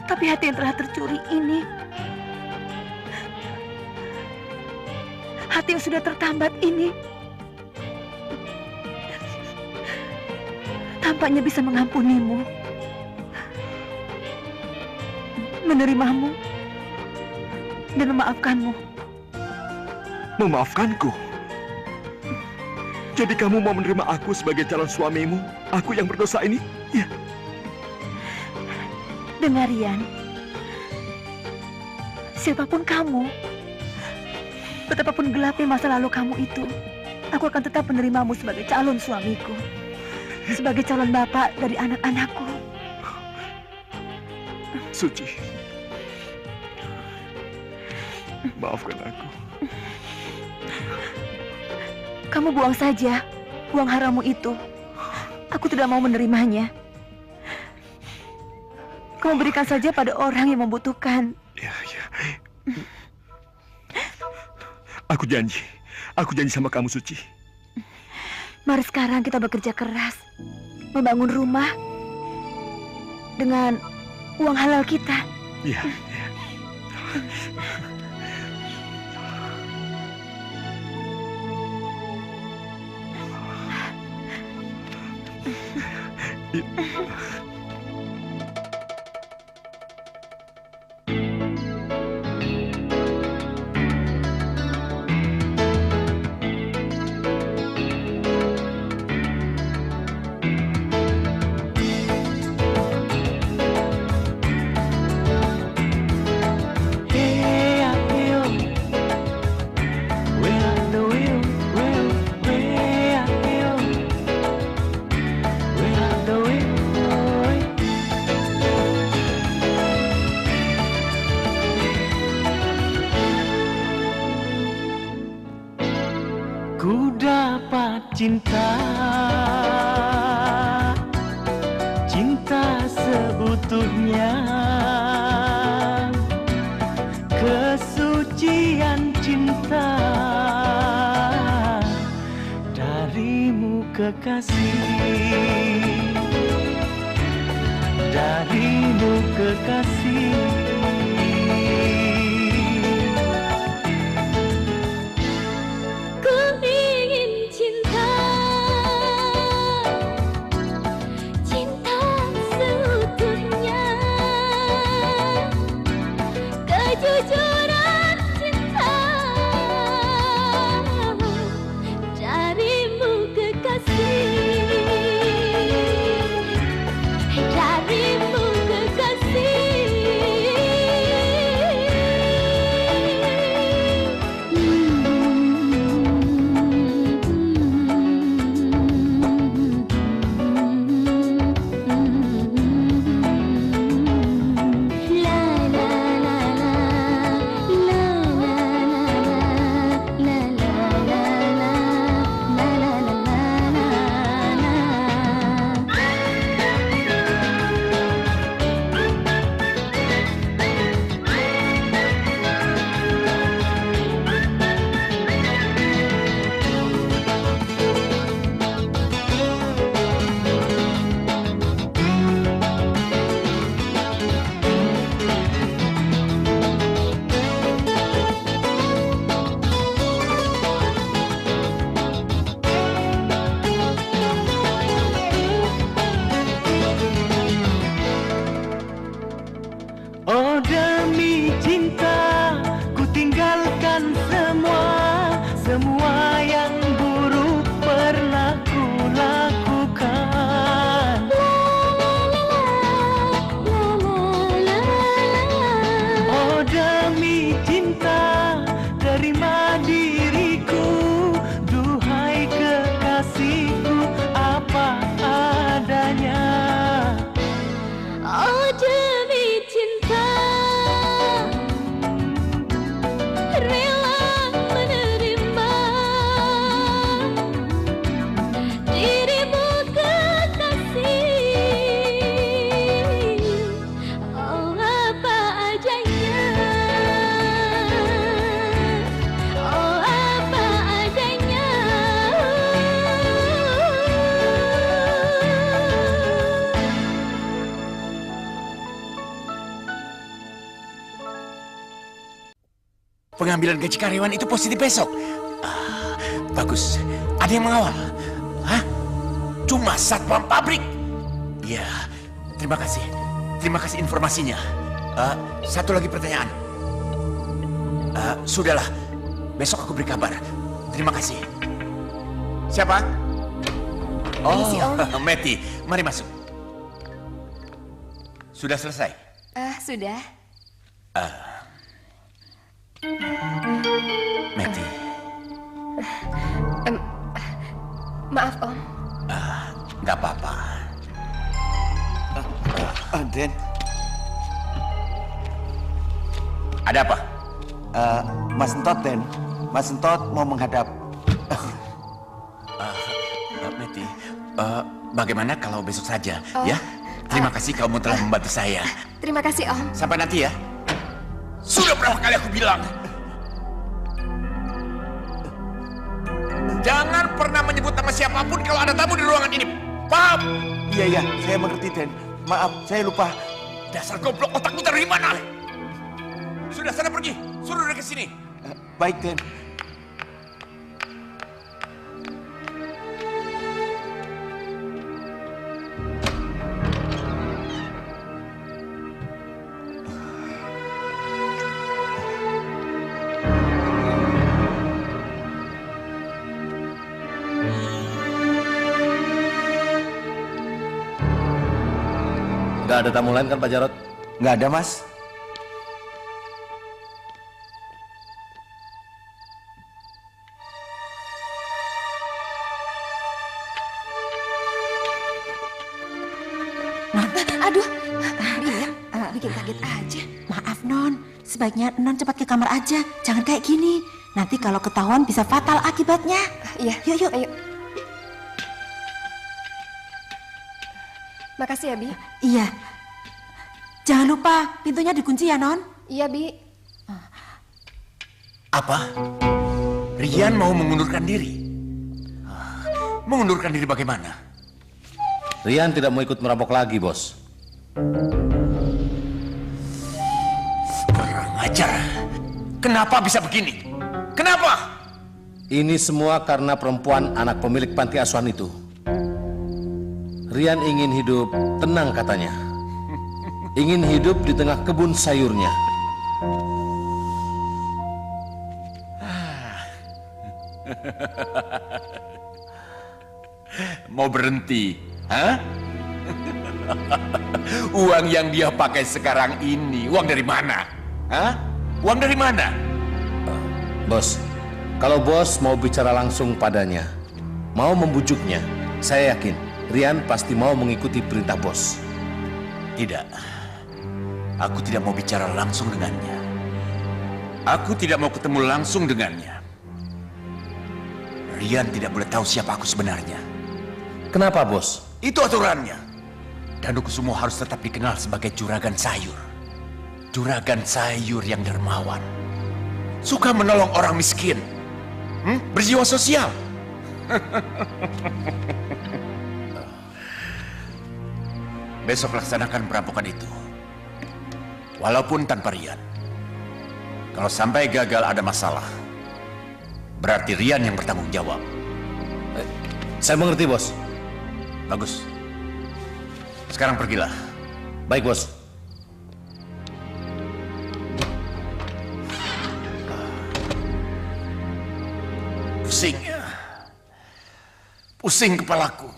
Speaker 5: Tapi hati yang telah tercuri ini, hati yang sudah tertambat ini, tampaknya bisa mengampunimu, menerimamu, dan memaafkanmu.
Speaker 7: Memaafkanku? Jadi kamu mau menerima aku sebagai calon suamimu? Aku yang berdosa ini? Ya.
Speaker 5: Dengar, Rian. Siapapun kamu, betapapun gelapnya masa lalu kamu itu, aku akan tetap menerimamu sebagai calon suamiku. Sebagai calon bapak dari anak-anakku.
Speaker 7: Suci, maafkan aku.
Speaker 5: Kamu buang saja uang harammu itu. Aku tidak mau menerimanya. Kamu berikan saja pada orang yang membutuhkan.
Speaker 7: Ya. Aku janji sama kamu, Suci.
Speaker 5: Mari sekarang kita bekerja keras, membangun rumah dengan uang halal kita.
Speaker 7: Iya.
Speaker 3: Ku dapat cinta seutuhnya, kesucian cinta darimu kekasih, darimu kekasih.
Speaker 8: Darimu kekasih.
Speaker 1: pengambilan gaji karyawan itu positif besok. Bagus. Ada yang mengawal? Hah? Cuma satpam pabrik? Ya, terima kasih. Terima kasih informasinya. Satu lagi pertanyaan. Sudahlah, besok aku beri kabar. Terima kasih. Siapa?
Speaker 11: Permisi, Om.
Speaker 1: Meti, mari masuk. Sudah selesai?
Speaker 11: Sudah.
Speaker 1: Meti.
Speaker 11: Maaf, Om.
Speaker 1: Nggak apa-apa.
Speaker 13: Den.
Speaker 1: Ada apa?
Speaker 13: Mas Entot, Den. Mas Entot mau menghadap.
Speaker 1: Meti, bagaimana kalau besok saja, ya? Terima kasih kamu telah membantu saya.
Speaker 11: Terima kasih, Om.
Speaker 1: Sampai nanti ya. Sudah berapa kali aku bilang? Jangan pernah menyebut nama siapapun kalau ada tamu di ruangan ini. Paham?
Speaker 13: Iya, saya mengerti, Den. Maaf, saya lupa.
Speaker 1: Dasar goblok, otakmu dari mana? Sudah, sana pergi. Suruh dia ke sini.
Speaker 13: Baik, Den.
Speaker 9: Nggak ada tamu lain kan Pak Jarot?
Speaker 13: Nggak ada, Mas.
Speaker 8: Aduh, Bian, bikin kaget aja. Maaf, Non. Sebaiknya Non cepat ke kamar aja. Jangan kayak gini. Nanti kalau ketahuan bisa fatal akibatnya.
Speaker 11: Iya.
Speaker 8: Yuk.
Speaker 11: Ayo. Makasih ya, Bi.
Speaker 8: Iya. Jangan lupa, pintunya dikunci ya, Non.
Speaker 11: Iya, Bi.
Speaker 1: Apa? Rian mau mengundurkan diri? Mengundurkan diri bagaimana?
Speaker 9: Rian tidak mau ikut merampok lagi, Bos.
Speaker 1: Kurang ajar. Kenapa bisa begini? Kenapa?
Speaker 9: Ini semua karena perempuan anak pemilik panti asuhan itu. Rian ingin hidup tenang katanya. Ingin hidup di tengah kebun sayurnya.
Speaker 1: Mau berhenti? Hah? Uang yang dia pakai sekarang ini, uang dari mana? Hah? Uang dari mana?
Speaker 9: Bos, kalau bos mau bicara langsung padanya, mau membujuknya, saya yakin Rian pasti mau mengikuti perintah bos.
Speaker 1: Tidak. Aku tidak mau bicara langsung dengannya. Aku tidak mau ketemu langsung dengannya. Rian tidak boleh tahu siapa aku sebenarnya.
Speaker 9: Kenapa, Bos?
Speaker 1: Itu aturannya. Danukusumo harus tetap dikenal sebagai juragan sayur. Juragan sayur yang dermawan. Suka menolong orang miskin. Berjiwa sosial. Besok laksanakan perampokan itu. Walaupun tanpa Rian. Kalau sampai gagal ada masalah, berarti Rian yang bertanggung jawab.
Speaker 9: Saya mengerti, Bos.
Speaker 1: Bagus. Sekarang pergilah.
Speaker 9: Baik, Bos.
Speaker 1: Pusing. Pusing kepalaku.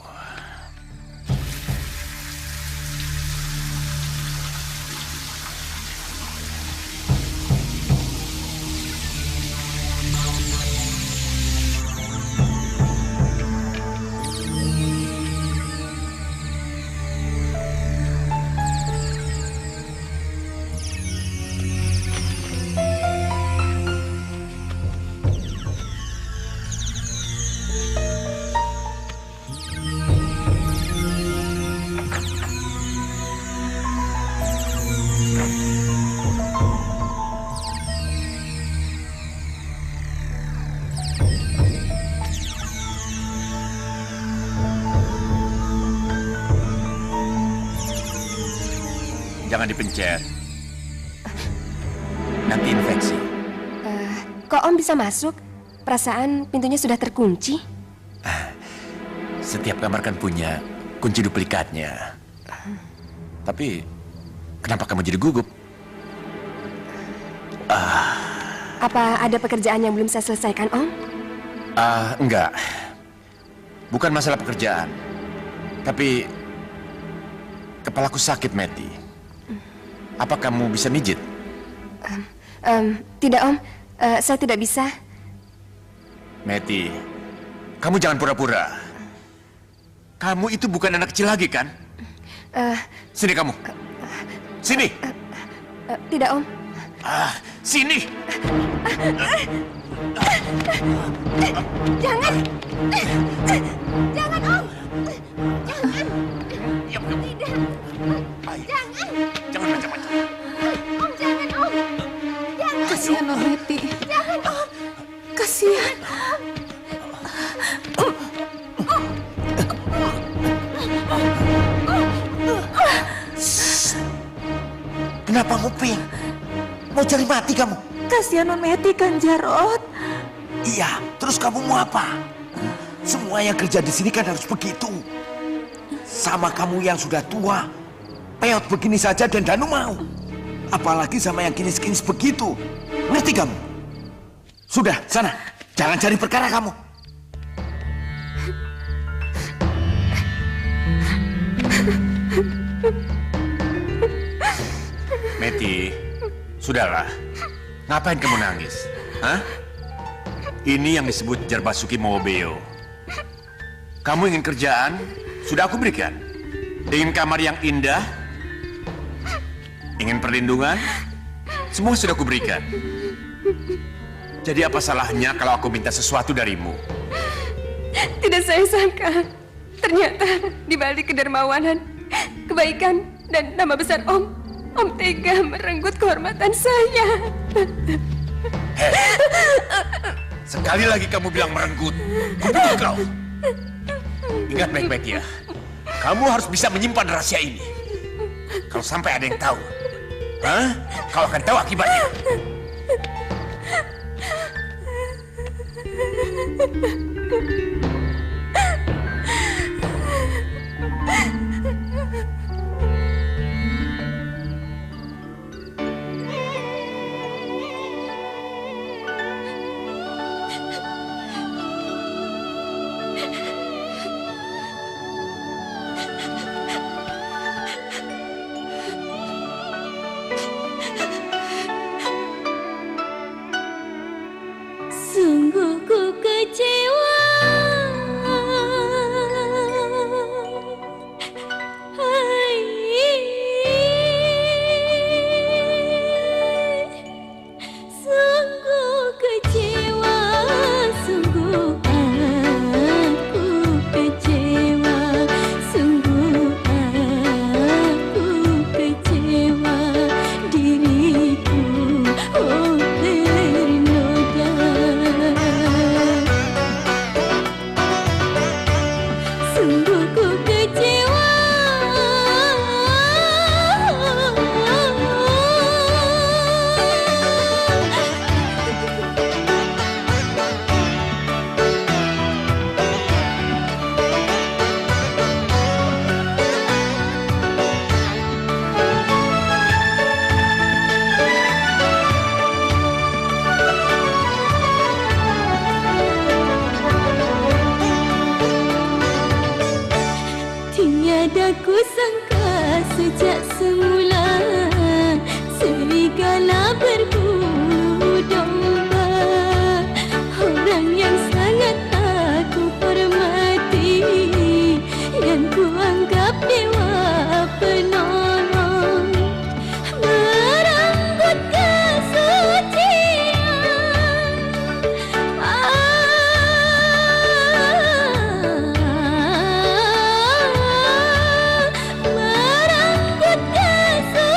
Speaker 1: Jangan dipencet. Nanti infeksi.
Speaker 11: kok Om bisa masuk? Perasaan pintunya sudah terkunci.
Speaker 1: Setiap kamar kan punya kunci duplikatnya. Tapi kenapa kamu jadi gugup?
Speaker 11: Apa ada pekerjaan yang belum saya selesaikan, Om?
Speaker 1: Enggak. Bukan masalah pekerjaan. Tapi kepalaku sakit, Meti. Apa kamu bisa mijit?
Speaker 11: Tidak, Om. Saya tidak bisa.
Speaker 1: Meti, kamu jangan pura-pura. Kamu itu bukan anak kecil lagi, kan? Sini kamu. Sini.
Speaker 11: Tidak, Om.
Speaker 1: Sini.
Speaker 8: Jangan. Jangan, Om. Jangan.
Speaker 1: Diam,
Speaker 8: Tidak. Jangan.
Speaker 1: Jangan macam-macam.
Speaker 8: Om, jangan, Om. Jangan.
Speaker 5: Kasihan Om Meti.
Speaker 8: Jangan, Om.
Speaker 5: Kasihan.
Speaker 1: Kenapa nguping? Mau cari mati kamu?
Speaker 5: Kasihan Non Meti kan Jarot.
Speaker 1: Iya, terus kamu mau apa? Semua yang kerja di sini kan harus begitu. Sama kamu yang sudah tua, peot begini saja dan Danu mau. Apalagi sama yang kinis-kinis begitu. Ngerti kamu? Sudah, sana. Jangan cari perkara kamu. Meti, sudahlah. Ngapain kamu nangis? Hah? Ini yang disebut Jarbasuki Mowobeo. Kamu ingin kerjaan? Sudah aku berikan. Ingin kamar yang indah? Ingin perlindungan? Semua sudah aku berikan. Jadi apa salahnya kalau aku minta sesuatu darimu?
Speaker 11: Tidak saya sangka. Ternyata di balik kedermawanan, kebaikan, dan nama besar Om tega merenggut kehormatan saya.
Speaker 1: Hei, sekali lagi kamu bilang merenggut, kubunuh kau. Ingat baik-baik ya, kamu harus bisa menyimpan rahasia ini. Kalau sampai ada yang tahu, kau akan tahu akibatnya.
Speaker 8: Sungguh ku kecewa. Sungguh kecewa, sungguh aku kecewa, sungguh aku kecewa diriku, oh ternoda. Sungguh ku kecewa. Tiada ku sangka sejak semula serigala berbulu domba. Orang yang sangat aku hormati, yang ku anggap dewa penolong, merenggut kesucian. Merenggut kesucian.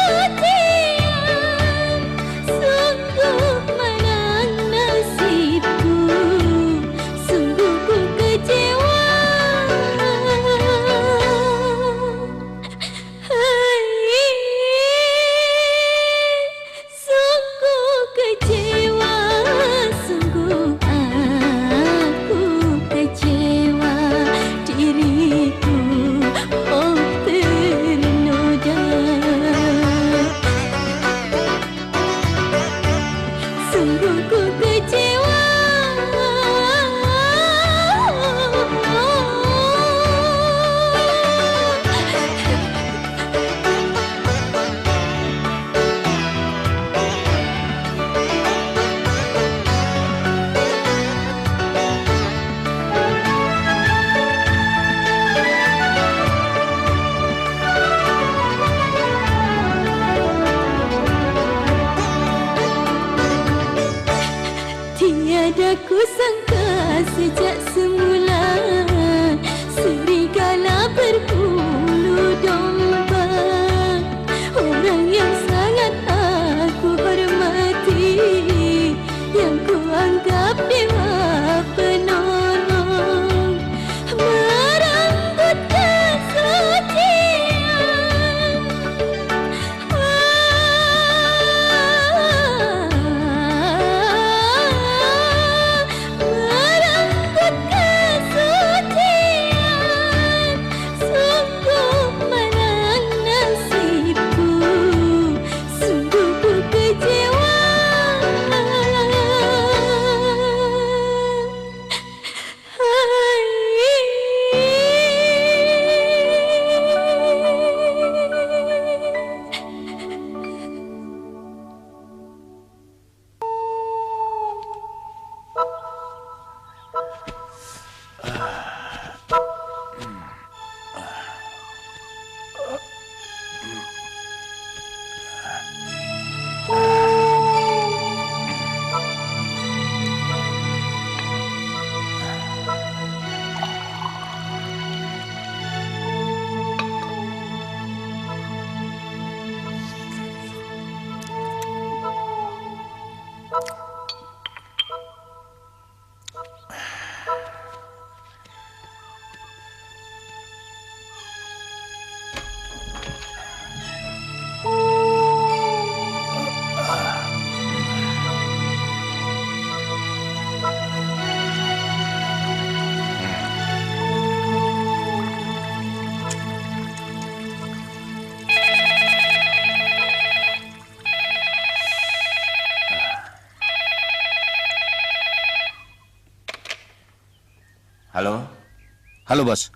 Speaker 9: Halo bos,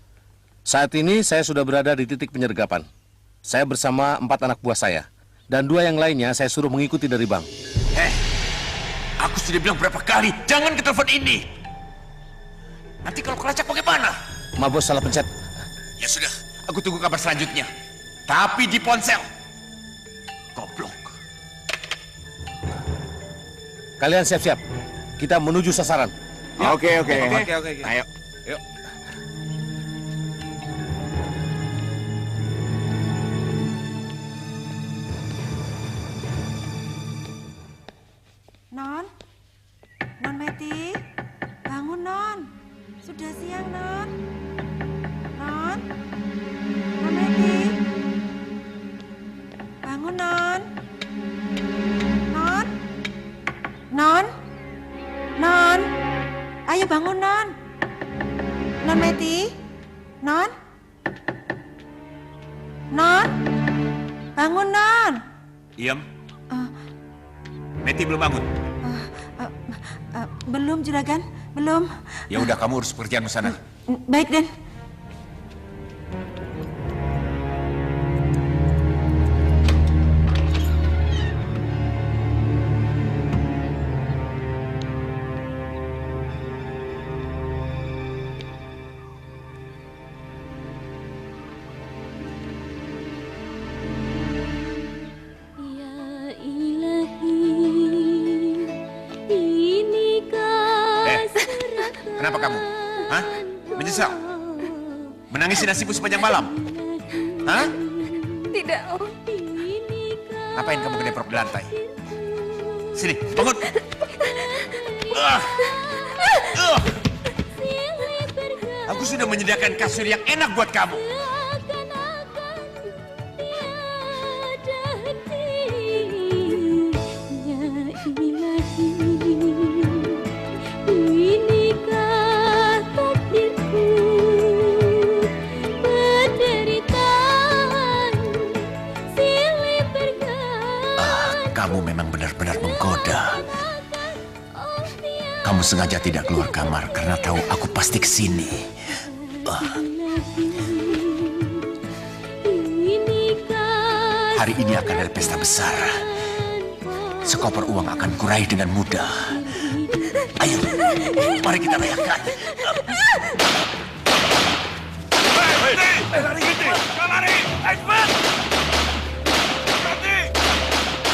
Speaker 9: saat ini saya sudah berada di titik penyergapan. Saya bersama 4 anak buah saya. Dan 2 yang lainnya saya suruh mengikuti dari bank.
Speaker 1: Aku sudah bilang berapa kali, jangan ke telepon ini. Nanti kalau kelacak bagaimana?
Speaker 9: Ma bos salah pencet.
Speaker 1: Ya sudah, aku tunggu kabar selanjutnya. Tapi di ponsel. Goblok.
Speaker 9: Kalian siap-siap. Kita menuju sasaran.
Speaker 1: Oke.
Speaker 9: Ayo.
Speaker 1: Yuk.
Speaker 14: Non Meti, bangun Non. Sudah siang Non. Non Meti, bangun Non. Non, ayo bangun Non. Non Meti, Non, bangun Non.
Speaker 1: Diam. Meti belum bangun.
Speaker 14: Belum Juragan, belum.
Speaker 1: Ya udah, kamu urus pekerjaanmu sana.
Speaker 14: Baik Den.
Speaker 1: Kenapa kamu? Hah? Menyesal? Menangisi nasibmu sepanjang malam? Hah?
Speaker 11: Tidak, Om.
Speaker 1: Ngapain kamu gede di lantai? Sini, bangun! Aku sudah menyediakan kasur yang enak buat kamu. Kamu memang benar-benar menggoda. Kamu sengaja tidak keluar kamar karena tahu aku pasti kesini. Hari ini akan ada pesta besar. Sekoper uang akan kurai dengan mudah. Ayo, mari kita rayakan. Lari, jangan lari! Cepat!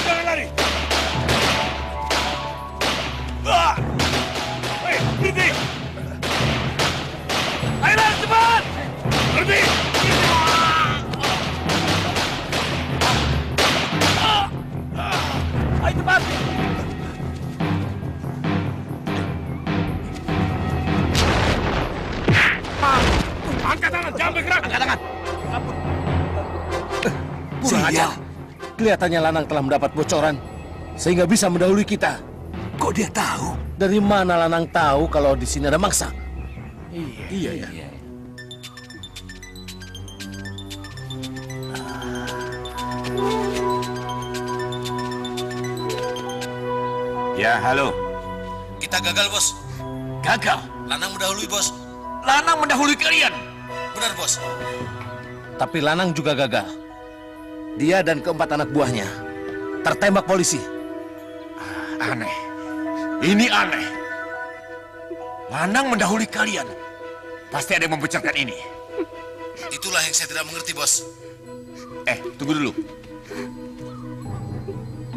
Speaker 1: Jangan lari! Berhenti! Ayo, cepat! Berhenti! Ayo, cepat! Angkat tangan, jangan bergerak! Angkat tangan!
Speaker 9: Kurang ajar. Kelihatannya Lanang telah mendapat bocoran sehingga bisa mendahului kita.
Speaker 1: Kok dia tahu?
Speaker 9: Dari mana Lanang tahu kalau di sini ada mangsa?
Speaker 1: Iya. Ya, halo.
Speaker 9: Kita gagal, Bos.
Speaker 1: Gagal?
Speaker 9: Lanang mendahului, Bos.
Speaker 1: Lanang mendahului kalian?
Speaker 9: Benar, Bos. Tapi Lanang juga gagal. Dia dan keempat anak buahnya tertembak polisi.
Speaker 1: Aneh. Ini aneh. Lanang mendahului kalian. Pasti ada yang membocorkan ini.
Speaker 9: Itulah yang saya tidak mengerti, Bos.
Speaker 1: Tunggu dulu.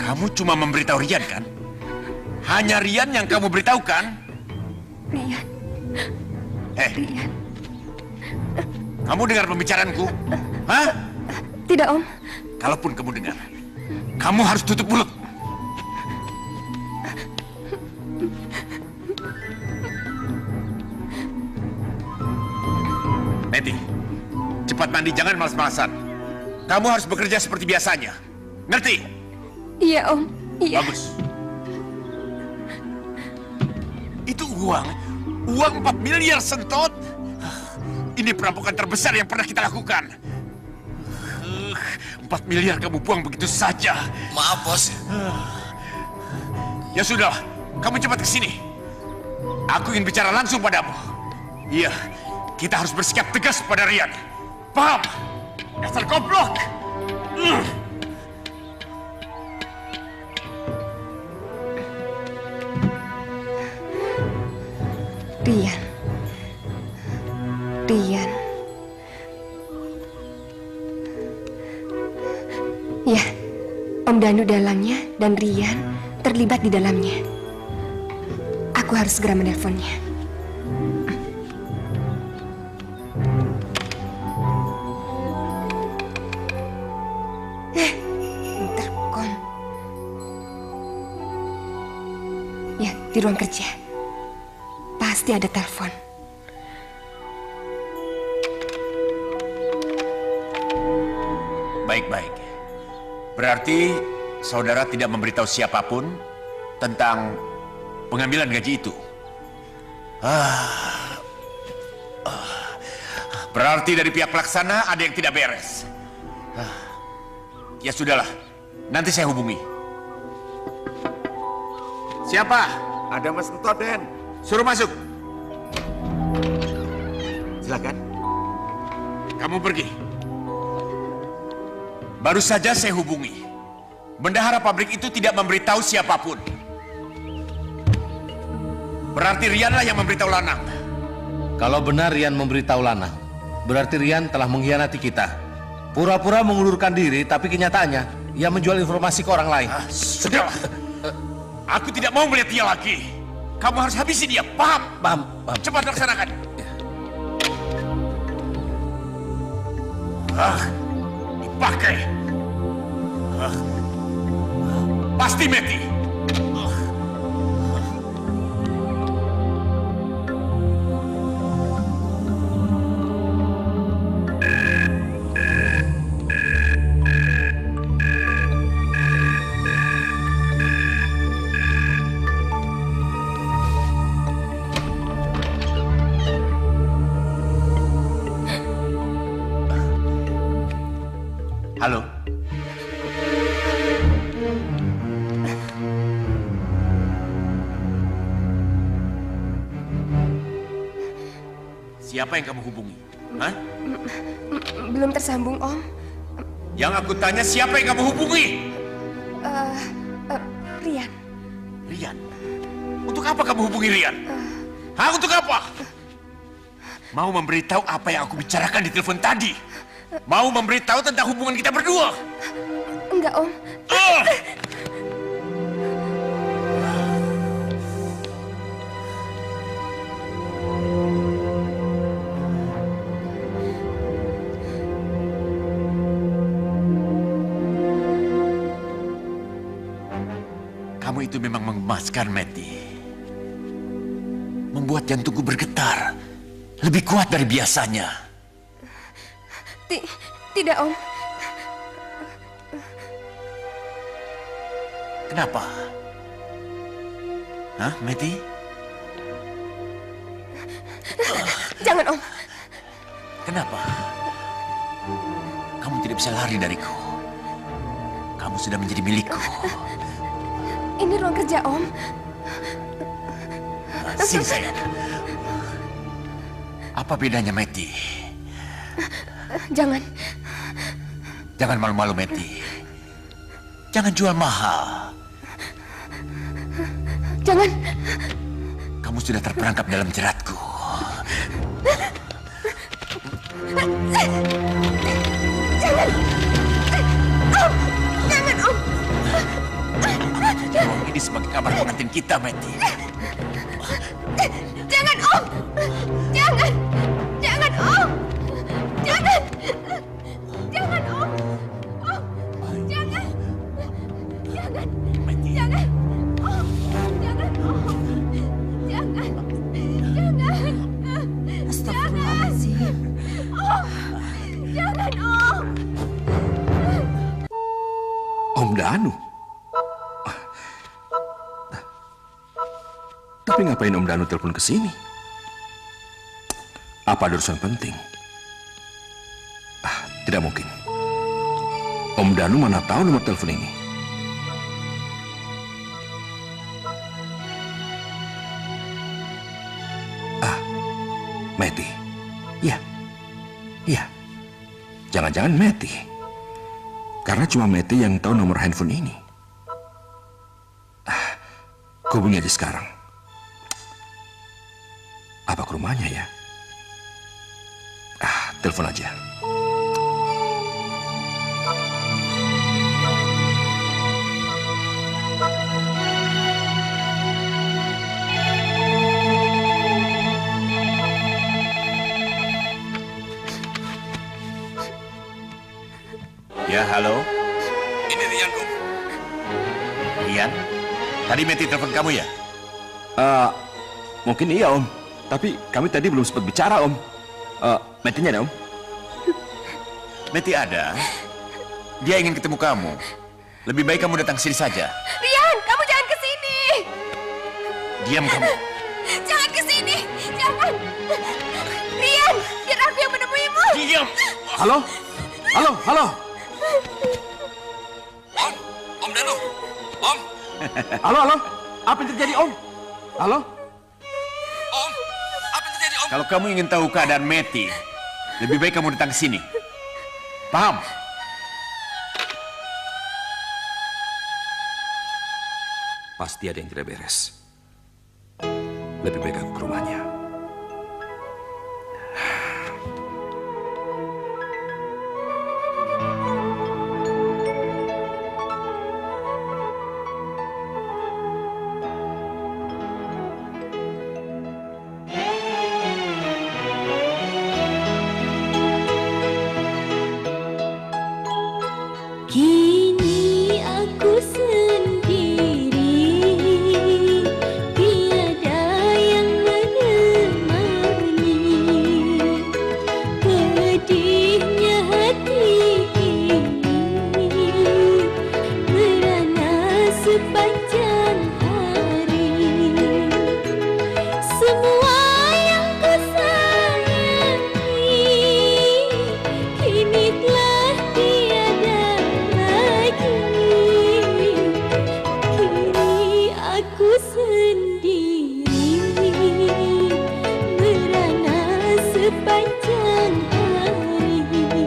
Speaker 1: Kamu cuma memberitahu Rian, kan? Hanya Rian yang kamu beritahu, kan?
Speaker 11: Rian.
Speaker 1: Rian. Kamu dengar pembicaraanku? Hah?
Speaker 11: Tidak, Om.
Speaker 1: Kalaupun kamu dengar, kamu harus tutup mulut. Meti, cepat mandi, jangan malas-malasan. Kamu harus bekerja seperti biasanya. Ngerti?
Speaker 11: Iya, Om. Iya.
Speaker 1: Bagus. Itu uang 4 miliar Sentot. Ini perampokan terbesar yang pernah kita lakukan. 4 miliar kamu buang begitu saja.
Speaker 9: Maaf, Bos.
Speaker 1: Ya sudah, kamu cepat ke sini. Aku ingin bicara langsung padamu. Iya, Kita harus bersikap tegas pada Rian. Paham? Dasar goblok!
Speaker 11: Rian. Rian. Ya, Om Danu dalamnya dan Rian terlibat di dalamnya. Aku harus segera menelponnya. Intercom. Ya, di ruang kerja. Pasti ada telepon.
Speaker 1: Baik-baik. Berarti saudara tidak memberitahu siapapun tentang pengambilan gaji itu. Berarti dari pihak pelaksana ada yang tidak beres. Ya sudahlah, nanti saya hubungi. Siapa?
Speaker 13: Ada Mas Entot, Den.
Speaker 1: Suruh masuk. Silakan. Kamu pergi. Baru saja saya hubungi. Bendahara pabrik itu tidak memberitahu siapapun. Berarti Rianlah yang memberitahu Lanang.
Speaker 9: Kalau benar Rian memberitahu Lanang, berarti Rian telah mengkhianati kita. Pura-pura mengundurkan diri, tapi kenyataannya ia menjual informasi ke orang lain.
Speaker 1: Sudahlah. Aku tidak mau melihat dia lagi. Kamu harus habisi dia, paham?
Speaker 9: Paham.
Speaker 1: Cepat laksanakan. Dipakai. Pasti mati. Halo. Siapa yang kamu hubungi? Hah?
Speaker 11: Belum tersambung, Om.
Speaker 1: Yang aku tanya siapa yang kamu hubungi?
Speaker 11: Rian.
Speaker 1: Rian? Untuk apa kamu hubungi Rian? Hah, untuk apa? Mau memberitahu apa yang aku bicarakan di telepon tadi? Mau memberitahu tentang hubungan kita berdua?
Speaker 11: Enggak, Om.
Speaker 1: Kamu itu memang mengemaskan, Meti. Membuat jantungku bergetar. Lebih kuat dari biasanya.
Speaker 11: Tidak, Om.
Speaker 1: Kenapa? Hah, Meti?
Speaker 11: Jangan, Om.
Speaker 1: Kenapa? Kamu tidak bisa lari dariku. Kamu sudah menjadi milikku.
Speaker 11: Ini ruang kerja, Om.
Speaker 1: Sini, sayang. Apa bedanya, Meti?
Speaker 11: Jangan.
Speaker 1: Jangan malu-malu, Meti. Jangan jual mahal.
Speaker 11: Jangan.
Speaker 1: Kamu sudah terperangkap dalam jeratku.
Speaker 11: Jangan. Om. Jangan, Om.
Speaker 1: Ruang ini sebagai kamar pengantin kita, Meti.
Speaker 11: Jangan, Om. Jangan. Jangan, Om. Jangan. Jangan, Om. Om. Jangan. Jangan. Jangan. Om. Jangan, Om. Jangan. Jangan.
Speaker 14: Astagfirullahaladzim.
Speaker 11: Om. Jangan, Om.
Speaker 7: Om Danu? Tapi ngapain Om Danu telepon ke sini? Apa ada urusan penting? Tidak mungkin. Om Danu mana tahu nomor telepon ini? Meti. Iya, jangan-jangan Meti. Karena cuma Meti yang tahu nomor handphone ini. Ku hubungi aja sekarang. Apa ke rumahnya ya? Telepon aja.
Speaker 1: Ya, halo.
Speaker 7: Ini Rian, Om.
Speaker 1: Rian? Tadi Meti telepon kamu ya?
Speaker 7: Mungkin iya, Om. Tapi kami tadi belum sempat bicara, Om. Metinya ada, Om?
Speaker 1: Meti ada. Dia ingin ketemu kamu. Lebih baik kamu datang sini saja.
Speaker 11: Rian, kamu jangan ke sini.
Speaker 1: Diam kamu.
Speaker 11: Jangan ke sini. Jangan. Rian, biar aku yang menemuimu.
Speaker 1: Diam.
Speaker 7: Halo? Halo, halo. Om Danu. Om. Halo, halo. Apa yang terjadi, Om? Halo? Om, apa yang terjadi, Om?
Speaker 1: Kalau kamu ingin tahu keadaan Meti, lebih baik kamu datang ke sini. Paham?
Speaker 7: Pasti ada yang tidak beres. Lebih baik aku ke rumahnya.
Speaker 8: Kini aku sendiri, tiada yang menemani. Pedihnya hati ini merana sepanjang hari. Semua yang ku sayangi kini telah tiada lagi. Kini aku sendiri merana sepanjang hari.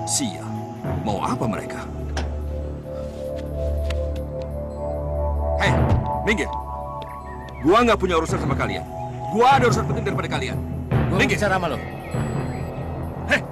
Speaker 7: Sial, mau apa mereka? Hei, minggir. Gua nggak punya urusan sama kalian. Gua ada urusan penting daripada kalian.
Speaker 9: Gua
Speaker 7: minggir.
Speaker 9: bicara sama lo.
Speaker 7: Hei,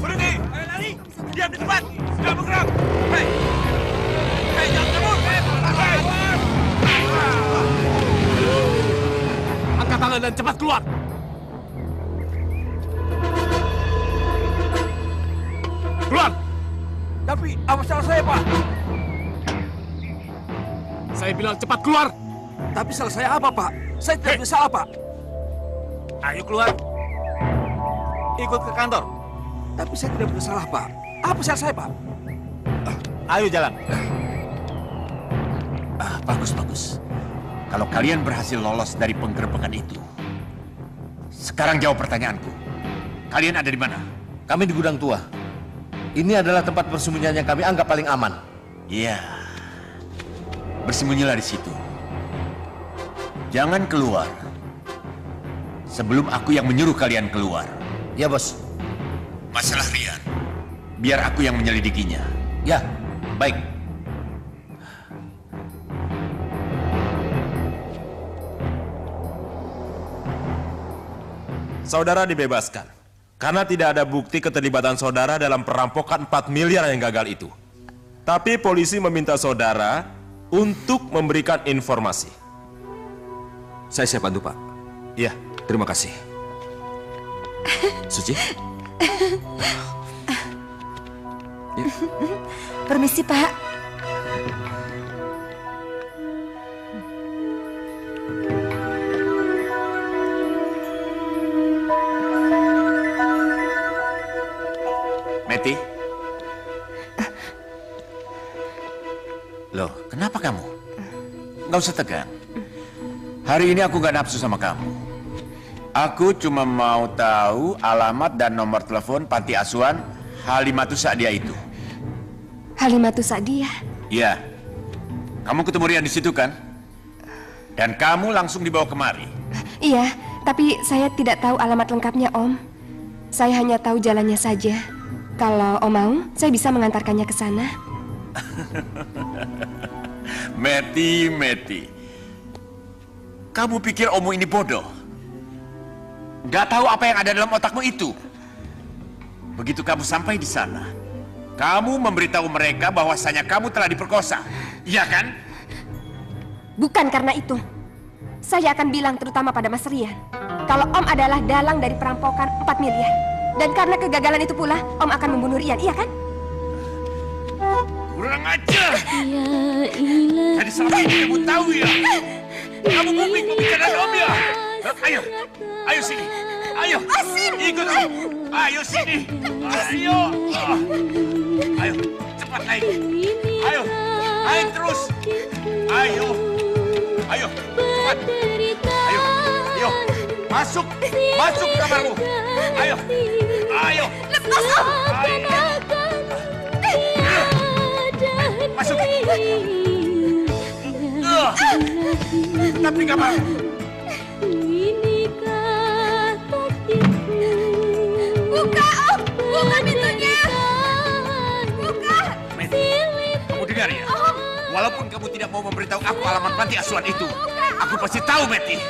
Speaker 1: berhenti! Diam di tempat! Jangan bergerak! Hei! Hei, jangan kabur! Hei!
Speaker 10: Angkat tangan dan cepat keluar.
Speaker 9: Keluar! Tapi apa salah saya, Pak?
Speaker 10: Saya bilang cepat keluar.
Speaker 9: Tapi salah saya apa, Pak? Saya tidak bersalah, Pak.
Speaker 1: Ayo keluar! Ikut ke kantor!
Speaker 9: Tapi saya tidak bersalah, Pak. Apa salah saya, Pak?
Speaker 1: Ayo jalan! Bagus, bagus. Kalau kalian berhasil lolos dari penggerebekan itu, sekarang jawab pertanyaanku. Kalian ada di mana?
Speaker 9: Kami di gudang tua. Ini adalah tempat persembunyian yang kami anggap paling aman.
Speaker 1: Iya. Bersembunyilah di situ. Jangan keluar sebelum aku yang menyuruh kalian keluar.
Speaker 9: Ya, Bos.
Speaker 1: Masalah Rian, biar aku yang menyelidikinya.
Speaker 9: Ya, baik.
Speaker 15: Saudara dibebaskan karena tidak ada bukti keterlibatan saudara dalam perampokan 4 miliar yang gagal itu. Tapi polisi meminta saudara untuk memberikan informasi.
Speaker 7: Saya siap bantu, Pak.
Speaker 15: Iya.
Speaker 7: Terima kasih. Suci?
Speaker 14: Ya. Permisi, Pak.
Speaker 1: Meti? Loh, kenapa kamu? Nggak usah tegang. Hari ini aku nggak nafsu sama kamu. Aku cuma mau tahu alamat dan nomor telepon panti asuhan Halimatus Sa'diyah itu.
Speaker 11: Halimatus Sa'diyah?
Speaker 1: Iya. Kamu ketemu Rian di situ kan? Dan kamu langsung dibawa kemari.
Speaker 11: Iya, tapi saya tidak tahu alamat lengkapnya, Om. Saya hanya tahu jalannya saja. Kalau Om mau, saya bisa mengantarkannya ke sana.
Speaker 1: Meti. Kamu pikir Omu ini bodoh? Gak tahu apa yang ada dalam otakmu itu. Begitu kamu sampai di sana, kamu memberitahu mereka bahwasanya kamu telah diperkosa. Iya kan?
Speaker 11: Bukan karena itu. Saya akan bilang terutama pada Mas Rian, kalau Om adalah dalang dari perampokan 4 miliar. Dan karena kegagalan itu pula, Om akan membunuh Rian, iya kan?
Speaker 1: Kurang ajar! Jadi selama ini kamu tahu ya? Kamu publik membicara Om ya? Ayo sini. Ayo. Ikut Om. Ayo sini. Ayo, cepat naik. Ayo, naik terus. Ayo, cepat. Ayo, masuk kamarmu. Ayo. Lepas Om. Masuk. Tetap di kamar.
Speaker 8: Buka, Om! Buka pintunya! Buka!
Speaker 1: Meti, kamu dengar ya? Walaupun kamu tidak mau memberitahu aku alamat panti asuhan itu, aku pasti tahu, Meti.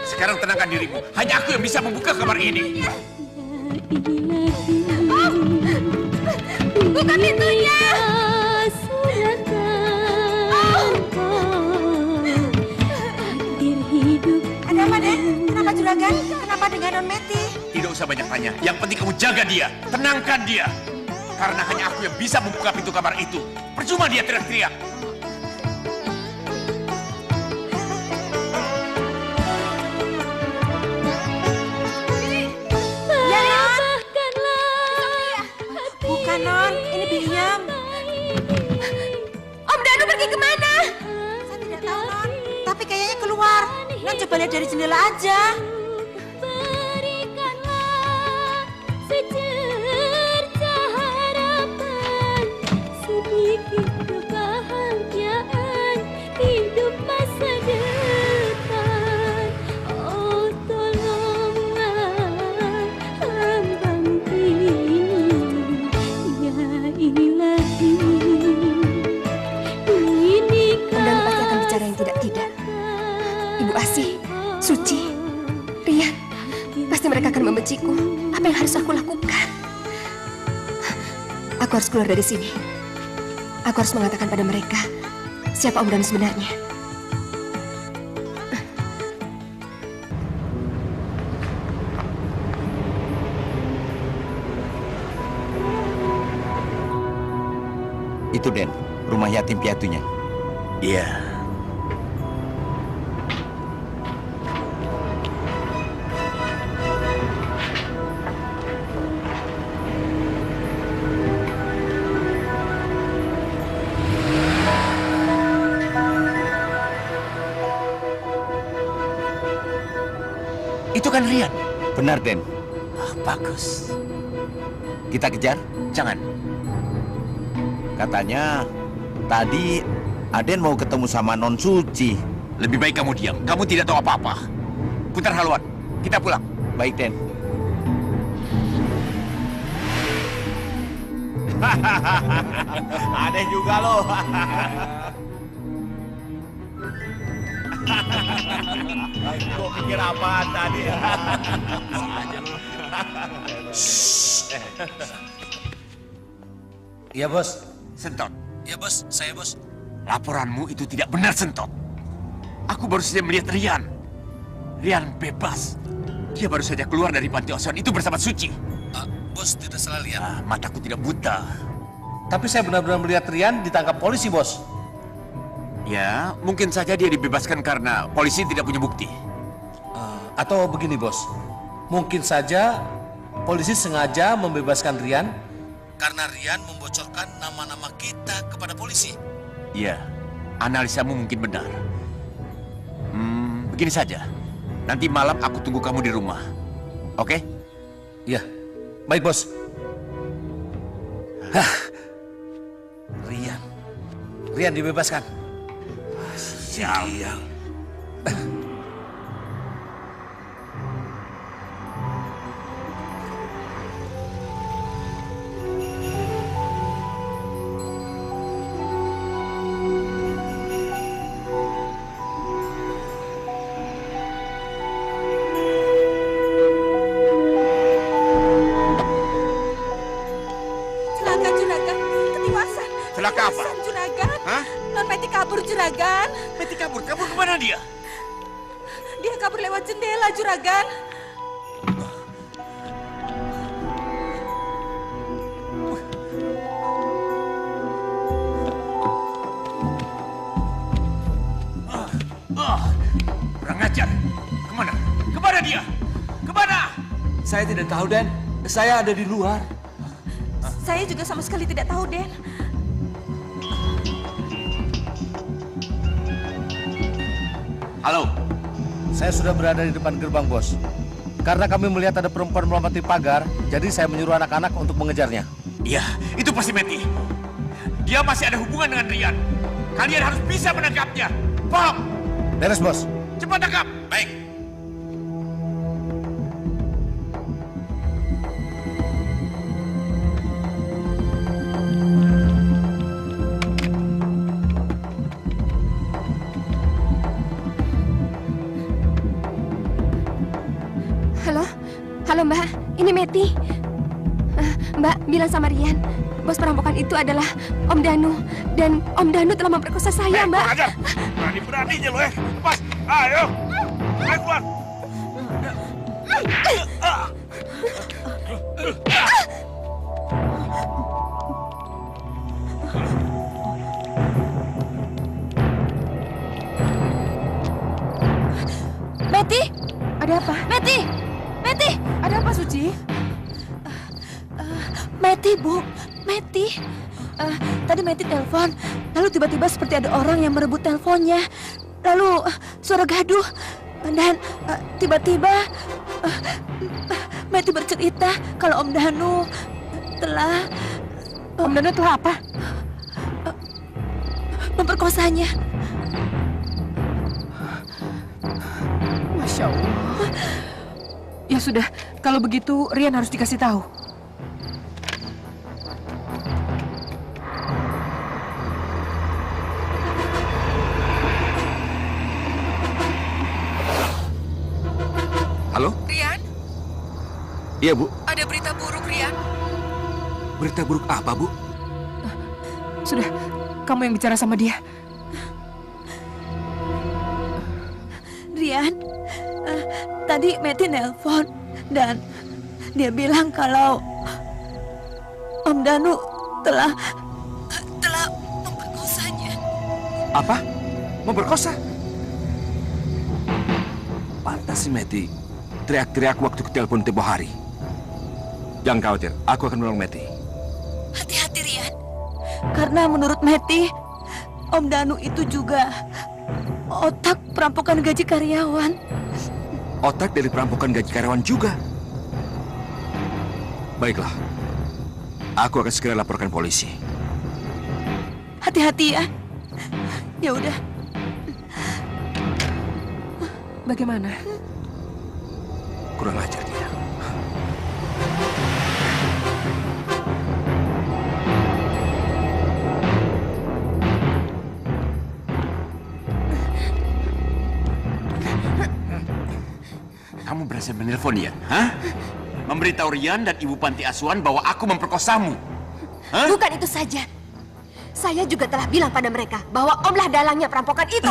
Speaker 1: Sekarang tenangkan dirimu. Hanya aku yang bisa membuka kamar ini.
Speaker 8: Om! Buka pintunya!
Speaker 14: Ada apa, Den? Kenapa juragan? Kenapa dengan Non Meti?
Speaker 1: Tidak usah banyak tanya. Yang penting kamu jaga dia. Tenangkan dia. Karena hanya aku yang bisa membuka pintu kamar itu. Percuma dia teriak-teriak.
Speaker 14: Ya, Non? Bukan, Non. Ini Biliam. kan coba lihat dari jendela aja.
Speaker 8: Berikanlah secerca harapan, sedikit kebahagiaan hidup masa depan. Oh tolonglah hambamu ini, ya ilahi.
Speaker 11: Om Danu pasti akan bicara yang tidak-tidak. Ibu Asih, Suci, Rian, pasti mereka akan membenciku. Apa yang harus aku lakukan? Aku harus keluar dari sini. Aku harus mengatakan pada mereka siapa Om Danu sebenarnya.
Speaker 13: Itu Den, rumah yatim piatunya.
Speaker 1: Iya.
Speaker 13: Itu kan Rian. Benar, Den.
Speaker 1: Bagus.
Speaker 13: Kita kejar?
Speaker 1: Jangan.
Speaker 13: Katanya tadi Aden mau ketemu sama Non Suci.
Speaker 1: Lebih baik kamu diam. Kamu tidak tahu apa-apa. Putar haluan. Kita pulang.
Speaker 13: Baik, Den.
Speaker 1: Aneh juga loh. Gue pikir apaan tadi?
Speaker 9: Iya, Bos.
Speaker 1: Sentot.
Speaker 9: Iya, Bos. Saya, Bos.
Speaker 1: Laporanmu itu tidak benar, Sentot. Aku baru saja melihat Rian. Rian bebas. Dia baru saja keluar dari panti asuhan itu bersama Suci.
Speaker 9: Bos, tidak salah lihat.
Speaker 1: Mataku tidak buta.
Speaker 9: Tapi saya benar-benar melihat Rian ditangkap polisi, Bos.
Speaker 1: Ya, mungkin saja dia dibebaskan karena polisi tidak punya bukti.
Speaker 9: Atau begini, Bos. Mungkin saja polisi sengaja membebaskan Rian karena Rian membocorkan nama-nama kita kepada polisi.
Speaker 1: Iya, analisamu mungkin benar. Begini saja. Nanti malam aku tunggu kamu di rumah. Oke?
Speaker 9: Iya. Baik, Bos. Rian dibebaskan.
Speaker 1: Sial.
Speaker 14: Celaka Juragan, ketiwasan.
Speaker 1: Celaka apa?
Speaker 14: Ketiwasan, Juragan.
Speaker 1: Hah?
Speaker 14: Non Meti kabur, Juragan.
Speaker 1: Meti kabur? Kabur kemana dia?
Speaker 14: Dia kabur lewat jendela, Juragan.
Speaker 1: Kurang ajar. Kemana? Kemana dia? Kemana?
Speaker 16: Saya tidak tahu, Den. Saya ada di luar.
Speaker 14: Saya juga sama sekali tidak tahu, Den.
Speaker 9: Halo. Saya sudah berada di depan gerbang, Bos. Karena kami melihat ada perempuan melompati pagar, jadi saya menyuruh anak-anak untuk mengejarnya.
Speaker 1: Iya, itu pasti Meti. Dia masih ada hubungan dengan Rian. Kalian harus bisa menangkapnya. Paham?
Speaker 9: Beres, Bos.
Speaker 1: Cepat tangkap. Baik.
Speaker 11: Halo Mbak, ini Meti. Mbak, bilang sama Rian, bos perampokan itu adalah Om Danu. Dan Om Danu telah memperkosa saya, Mbak.
Speaker 1: Ajar. Berani-beraninya lo ya. Lepas. Ayo. Ayo keluar.
Speaker 14: Meti!
Speaker 11: Ada apa?
Speaker 14: Meti! Meti!
Speaker 12: Ada apa, Suci?
Speaker 14: Meti, Bu. Meti. Tadi Meti telepon, lalu tiba-tiba seperti ada orang yang merebut teleponnya. Lalu suara gaduh. Dan tiba-tiba Meti bercerita kalau Om Danu telah...
Speaker 12: Om Danu telah apa?
Speaker 14: Memperkosanya.
Speaker 12: Masya Allah. Ya sudah, kalau begitu Rian harus dikasih tahu.
Speaker 7: Halo?
Speaker 12: Rian,
Speaker 7: Iya, Bu.
Speaker 12: ada berita buruk, Rian.
Speaker 7: Berita buruk apa, Bu?
Speaker 12: Sudah, kamu yang bicara sama dia.
Speaker 14: Rian, tadi Meti nelpon dan dia bilang kalau Om Danu telah memperkosanya.
Speaker 7: Apa? Memperkosa? Pantas si Meti teriak-teriak waktu ke telepon tempo hari. Jangan khawatir, aku akan menolong Meti.
Speaker 14: Hati-hati, Rian. Karena menurut Meti, Om Danu itu juga otak perampokan gaji karyawan.
Speaker 7: Otak dari perampokan gaji karyawan juga. Baiklah, aku akan segera laporkan polisi.
Speaker 14: Hati-hati ya. Ya udah.
Speaker 12: Bagaimana?
Speaker 7: Kurang ajar dia.
Speaker 1: Kamu berhasil menelpon Rian, hah? Memberitahu Rian dan ibu panti asuhan bahwa aku memperkosamu. Hah?
Speaker 11: Bukan itu saja. Saya juga telah bilang pada mereka bahwa Omlah dalangnya perampokan itu.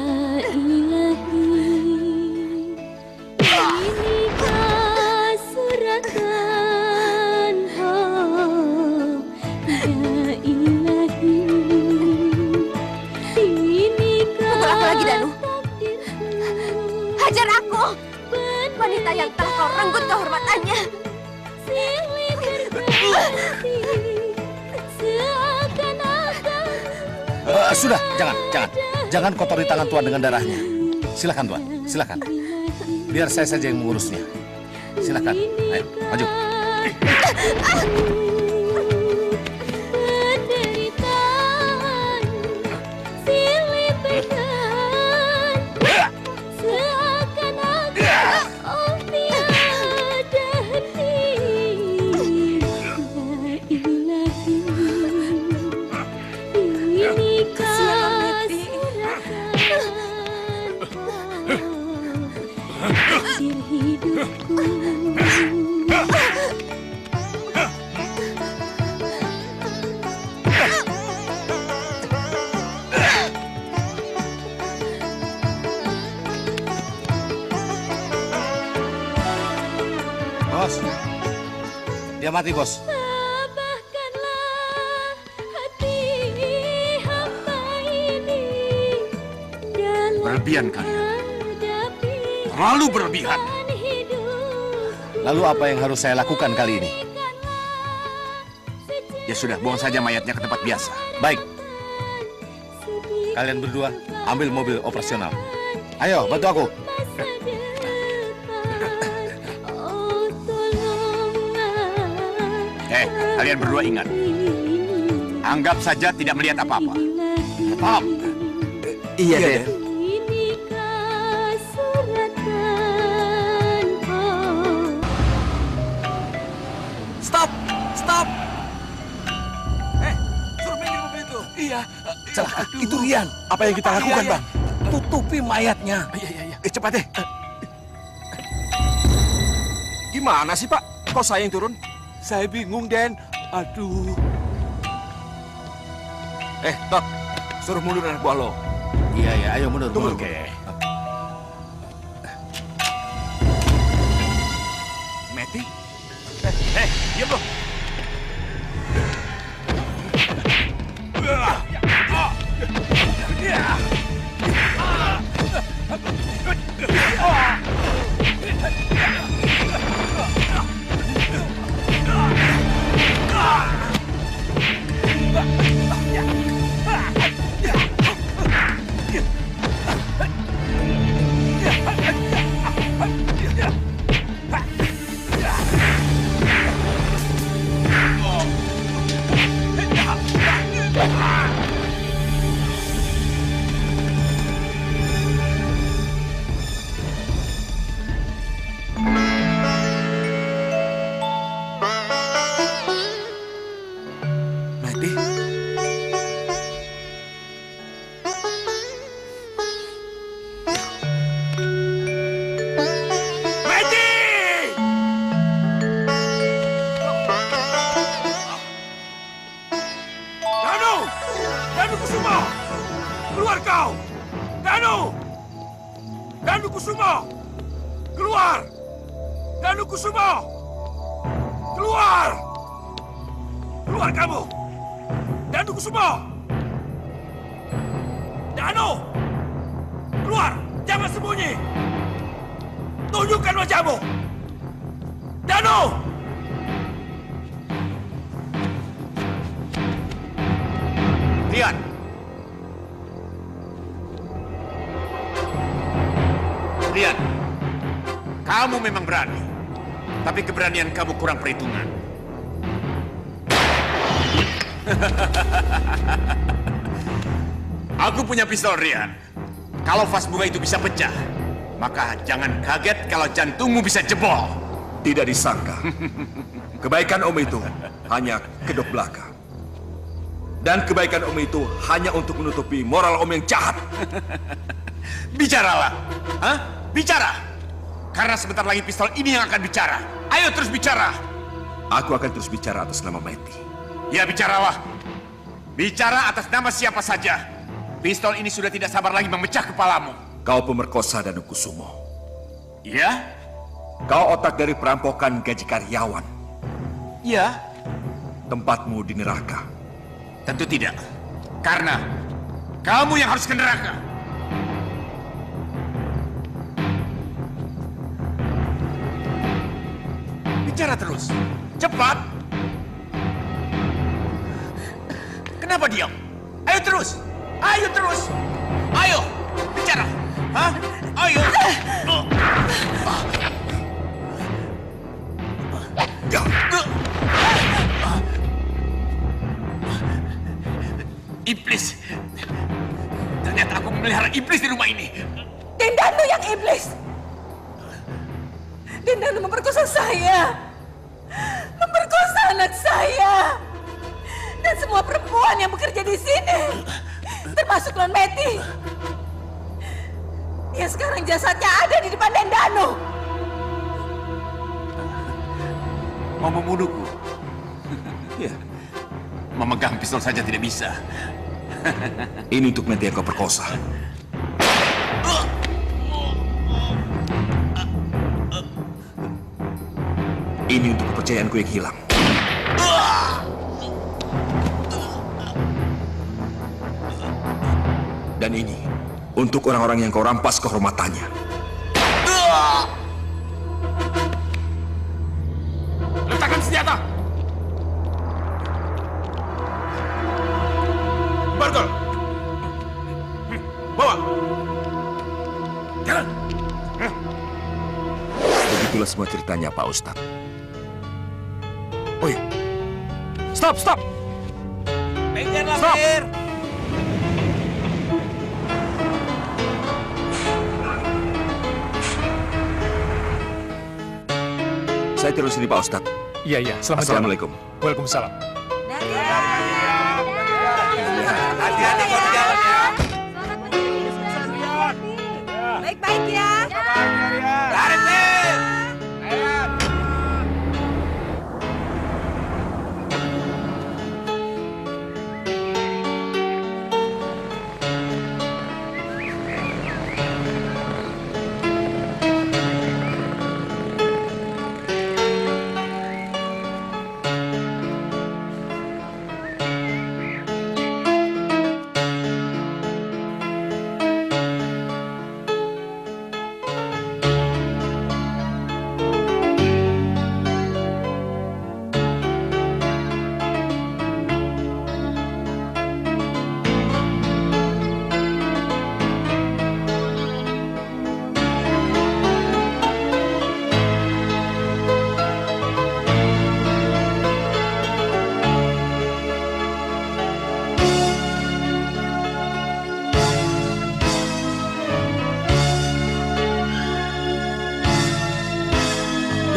Speaker 8: Ya ilahi, inikah suratan, oh ya ilahi, inikah.
Speaker 11: Pukul aku lagi, Danu. Hajar aku, wanita yang telah kau renggut kehormatannya.
Speaker 8: Silih berganti, seakan-akan.
Speaker 9: Sudah, jangan kotori tangan Tuan dengan darahnya. Silakan Tuan, silakan. Biar saya saja yang mengurusnya. Silakan, ayo, maju.
Speaker 8: Penderitaan silih berganti, seakan-akan oh tiada henti. Ya ilahi, inikah hasil hidupku.
Speaker 9: Bos, dia mati, Bos.
Speaker 8: Tabahkanlah hati hamba ini dalam
Speaker 1: Berlebihan kalian.
Speaker 8: menghadapi
Speaker 1: Terlalu berlebihan.
Speaker 8: hidup.
Speaker 9: Lalu apa yang harus saya lakukan kali ini?
Speaker 1: Ya sudah, buang saja mayatnya ke tempat biasa.
Speaker 9: Baik. Kalian berdua ambil mobil operasional. Ayo, bantu aku.
Speaker 8: Oh tolonglah
Speaker 1: Kalian berdua ingat. Anggap saja tidak melihat apa-apa. Paham?
Speaker 13: Iya, Den.
Speaker 8: inikah suratan, oh.
Speaker 16: Stop! Suruh minggir mobil itu. Iya.
Speaker 9: Celaka, itu Rian. Apa yang kita lakukan, Bang? Tutupi mayatnya.
Speaker 16: Iya.
Speaker 7: Cepat deh. Gimana sih, Pak? Kok saya yang turun?
Speaker 16: Saya bingung, Den. Aduh.
Speaker 7: Tot, suruh mundur anak buah lo.
Speaker 9: Iya, ayo mundur.
Speaker 7: Tunggu.
Speaker 9: Oke.
Speaker 7: Meti? Diam lo.
Speaker 16: Keluar kau! Danu! Danu Kusumo! Keluar! Danu Kusumo! Keluar! Keluar kamu! Danu Kusumo! Danu! Keluar! Jangan sembunyi! Tunjukkan wajahmu! Danu!
Speaker 1: Lihat! Lihat! Kamu memang berani. Tapi keberanian kamu kurang perhitungan. Aku punya pistol, Rian. Kalau vas bunga itu bisa pecah, maka jangan kaget kalau jantungmu bisa jebol.
Speaker 7: Tidak disangka. Kebaikan Om itu hanya kedok belaka. Dan kebaikan Om itu hanya untuk menutupi moral Om yang jahat.
Speaker 1: Bicaralah. Hah? Bicara. Karena sebentar lagi pistol ini yang akan bicara. Ayo terus bicara.
Speaker 7: Aku akan terus bicara atas nama Meti.
Speaker 1: Ya, bicaralah. Bicara atas nama siapa saja. Pistol ini sudah tidak sabar lagi memecah kepalamu.
Speaker 7: Kau pemerkosa Danu Kusumo.
Speaker 1: Iya?
Speaker 7: Kau otak dari perampokan gaji karyawan.
Speaker 1: Iya.
Speaker 7: Tempatmu di neraka.
Speaker 1: Tentu tidak. Karena kamu yang harus ke neraka. Bicara terus. Cepat. Kenapa diam? Ayo terus. Ayo terus. Ayo. Bicara. Hah? Ayo. Iblis. Ternyata aku memelihara iblis di rumah ini.
Speaker 14: Dan Danu yang iblis. Dan Danu memperkosa saya. Memperkosa anak saya. Dan semua perempuan yang bekerja di sini. Termasuk Non Meti. Dia sekarang jasadnya ada di depan Den Danu.
Speaker 1: Mau membunuhku?
Speaker 7: Ya.
Speaker 1: Memegang pistol saja tidak bisa.
Speaker 7: Ini untuk Meti yang kau perkosa. Ini untuk kepercayaanku yang hilang. Dan ini untuk orang-orang yang kau rampas kehormatannya.
Speaker 1: Letakkan senjata. Bargol. Bawa. Jalan.
Speaker 7: Begitulah semua ceritanya, Pak Ustadz.
Speaker 4: Oh iya. Stop, stop.
Speaker 16: Minggir,
Speaker 4: Stop.
Speaker 16: minggir.
Speaker 7: Saya terus sini, Pak Ustadz.
Speaker 4: Iya, iya. Selamat
Speaker 7: Assalamualaikum.
Speaker 4: jalan. Waalaikumsalam.
Speaker 16: Hati-hati kalau di jalan ya.
Speaker 14: Baik-baik ya.
Speaker 16: Tarik nih.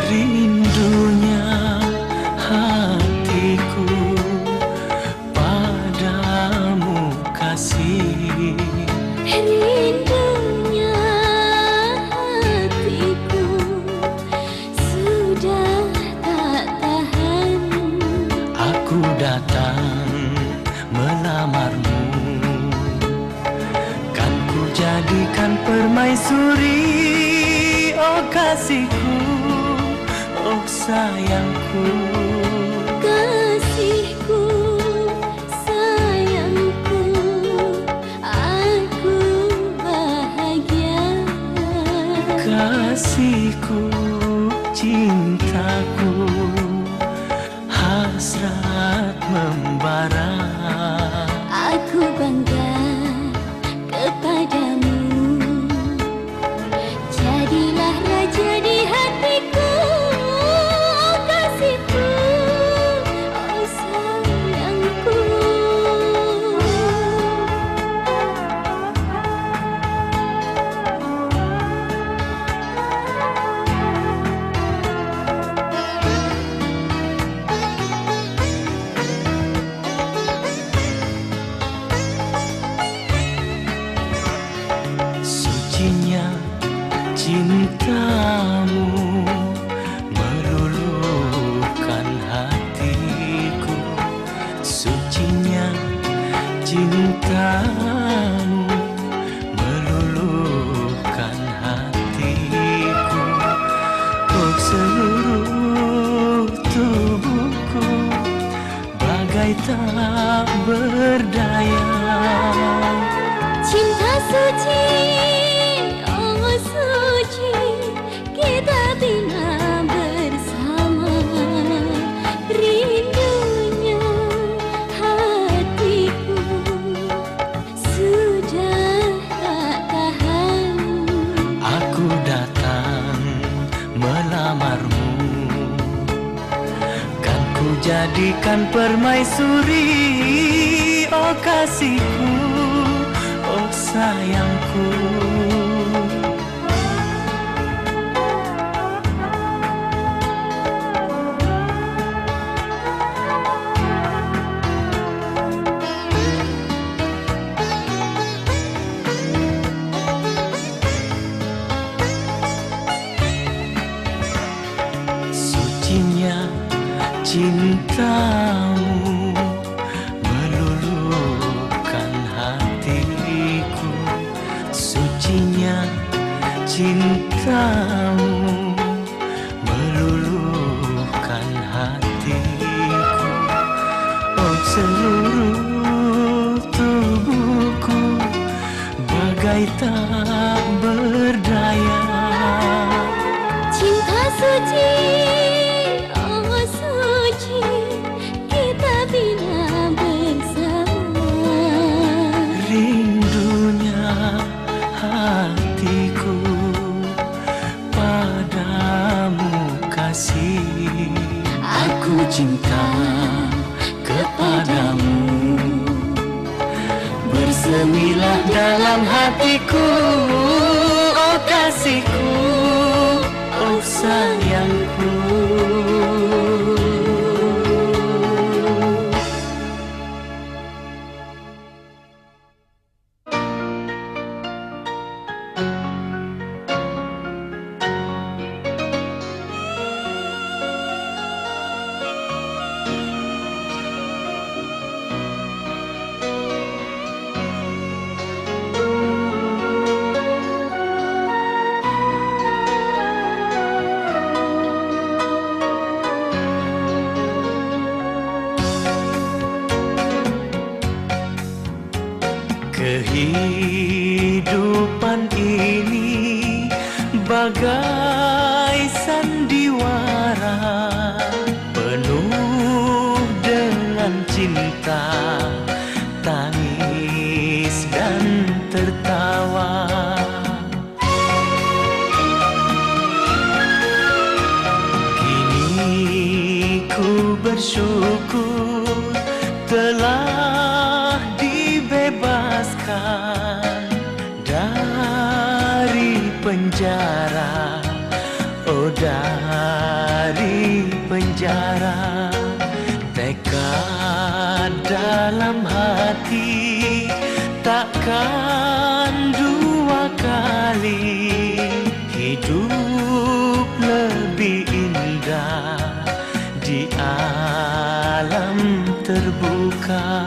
Speaker 3: Rindunya hatiku padamu kasih.
Speaker 8: Rindunya hatiku sudah tak tahan.
Speaker 3: Aku datang melamarmu jadikan permaisuri, oh kasihku, oh sayangku.
Speaker 8: Kasihku, sayangku, aku bahagia.
Speaker 3: Kasihku, cintaku, hasrat membara.
Speaker 8: Aku bangga kepadamu, jadilah raja di hatiku, oh kasihku, oh sayangku.
Speaker 3: Sucinya cintamu meluluhkan hatiku. Sucinya cintamu meluluhkan hatiku. Oh seluruh tubuhku bagai tak berdaya.
Speaker 8: Cinta suci, oh suci, kita bina bersama. Rindunya hatiku sudah tak tahan.
Speaker 3: Aku datang melamarmu, kan ku jadikan permaisuri, oh kasihku, oh sayangku. Sucinya cintamu meluluhkan hatiku. Sucinya cintamu meluluhkan hatiku. Oh seluruh tubuhku bagai tak berdaya.
Speaker 8: Cinta suci, oh suci, kita bina bersama.
Speaker 3: Rindunya hatiku padamu kasih. Aku cinta kepadamu, bersemilah dalam hatiku, oh kasihku, oh sayangku. Kehidupan ini bagai sandiwara, penuh dengan cinta, tangis dan tertawa. Kini ku bersyukur telah dibebaskan dari penjara, oh dari penjara. Tekad dalam hati takkan dua kali, hidup lebih indah di alam terbuka.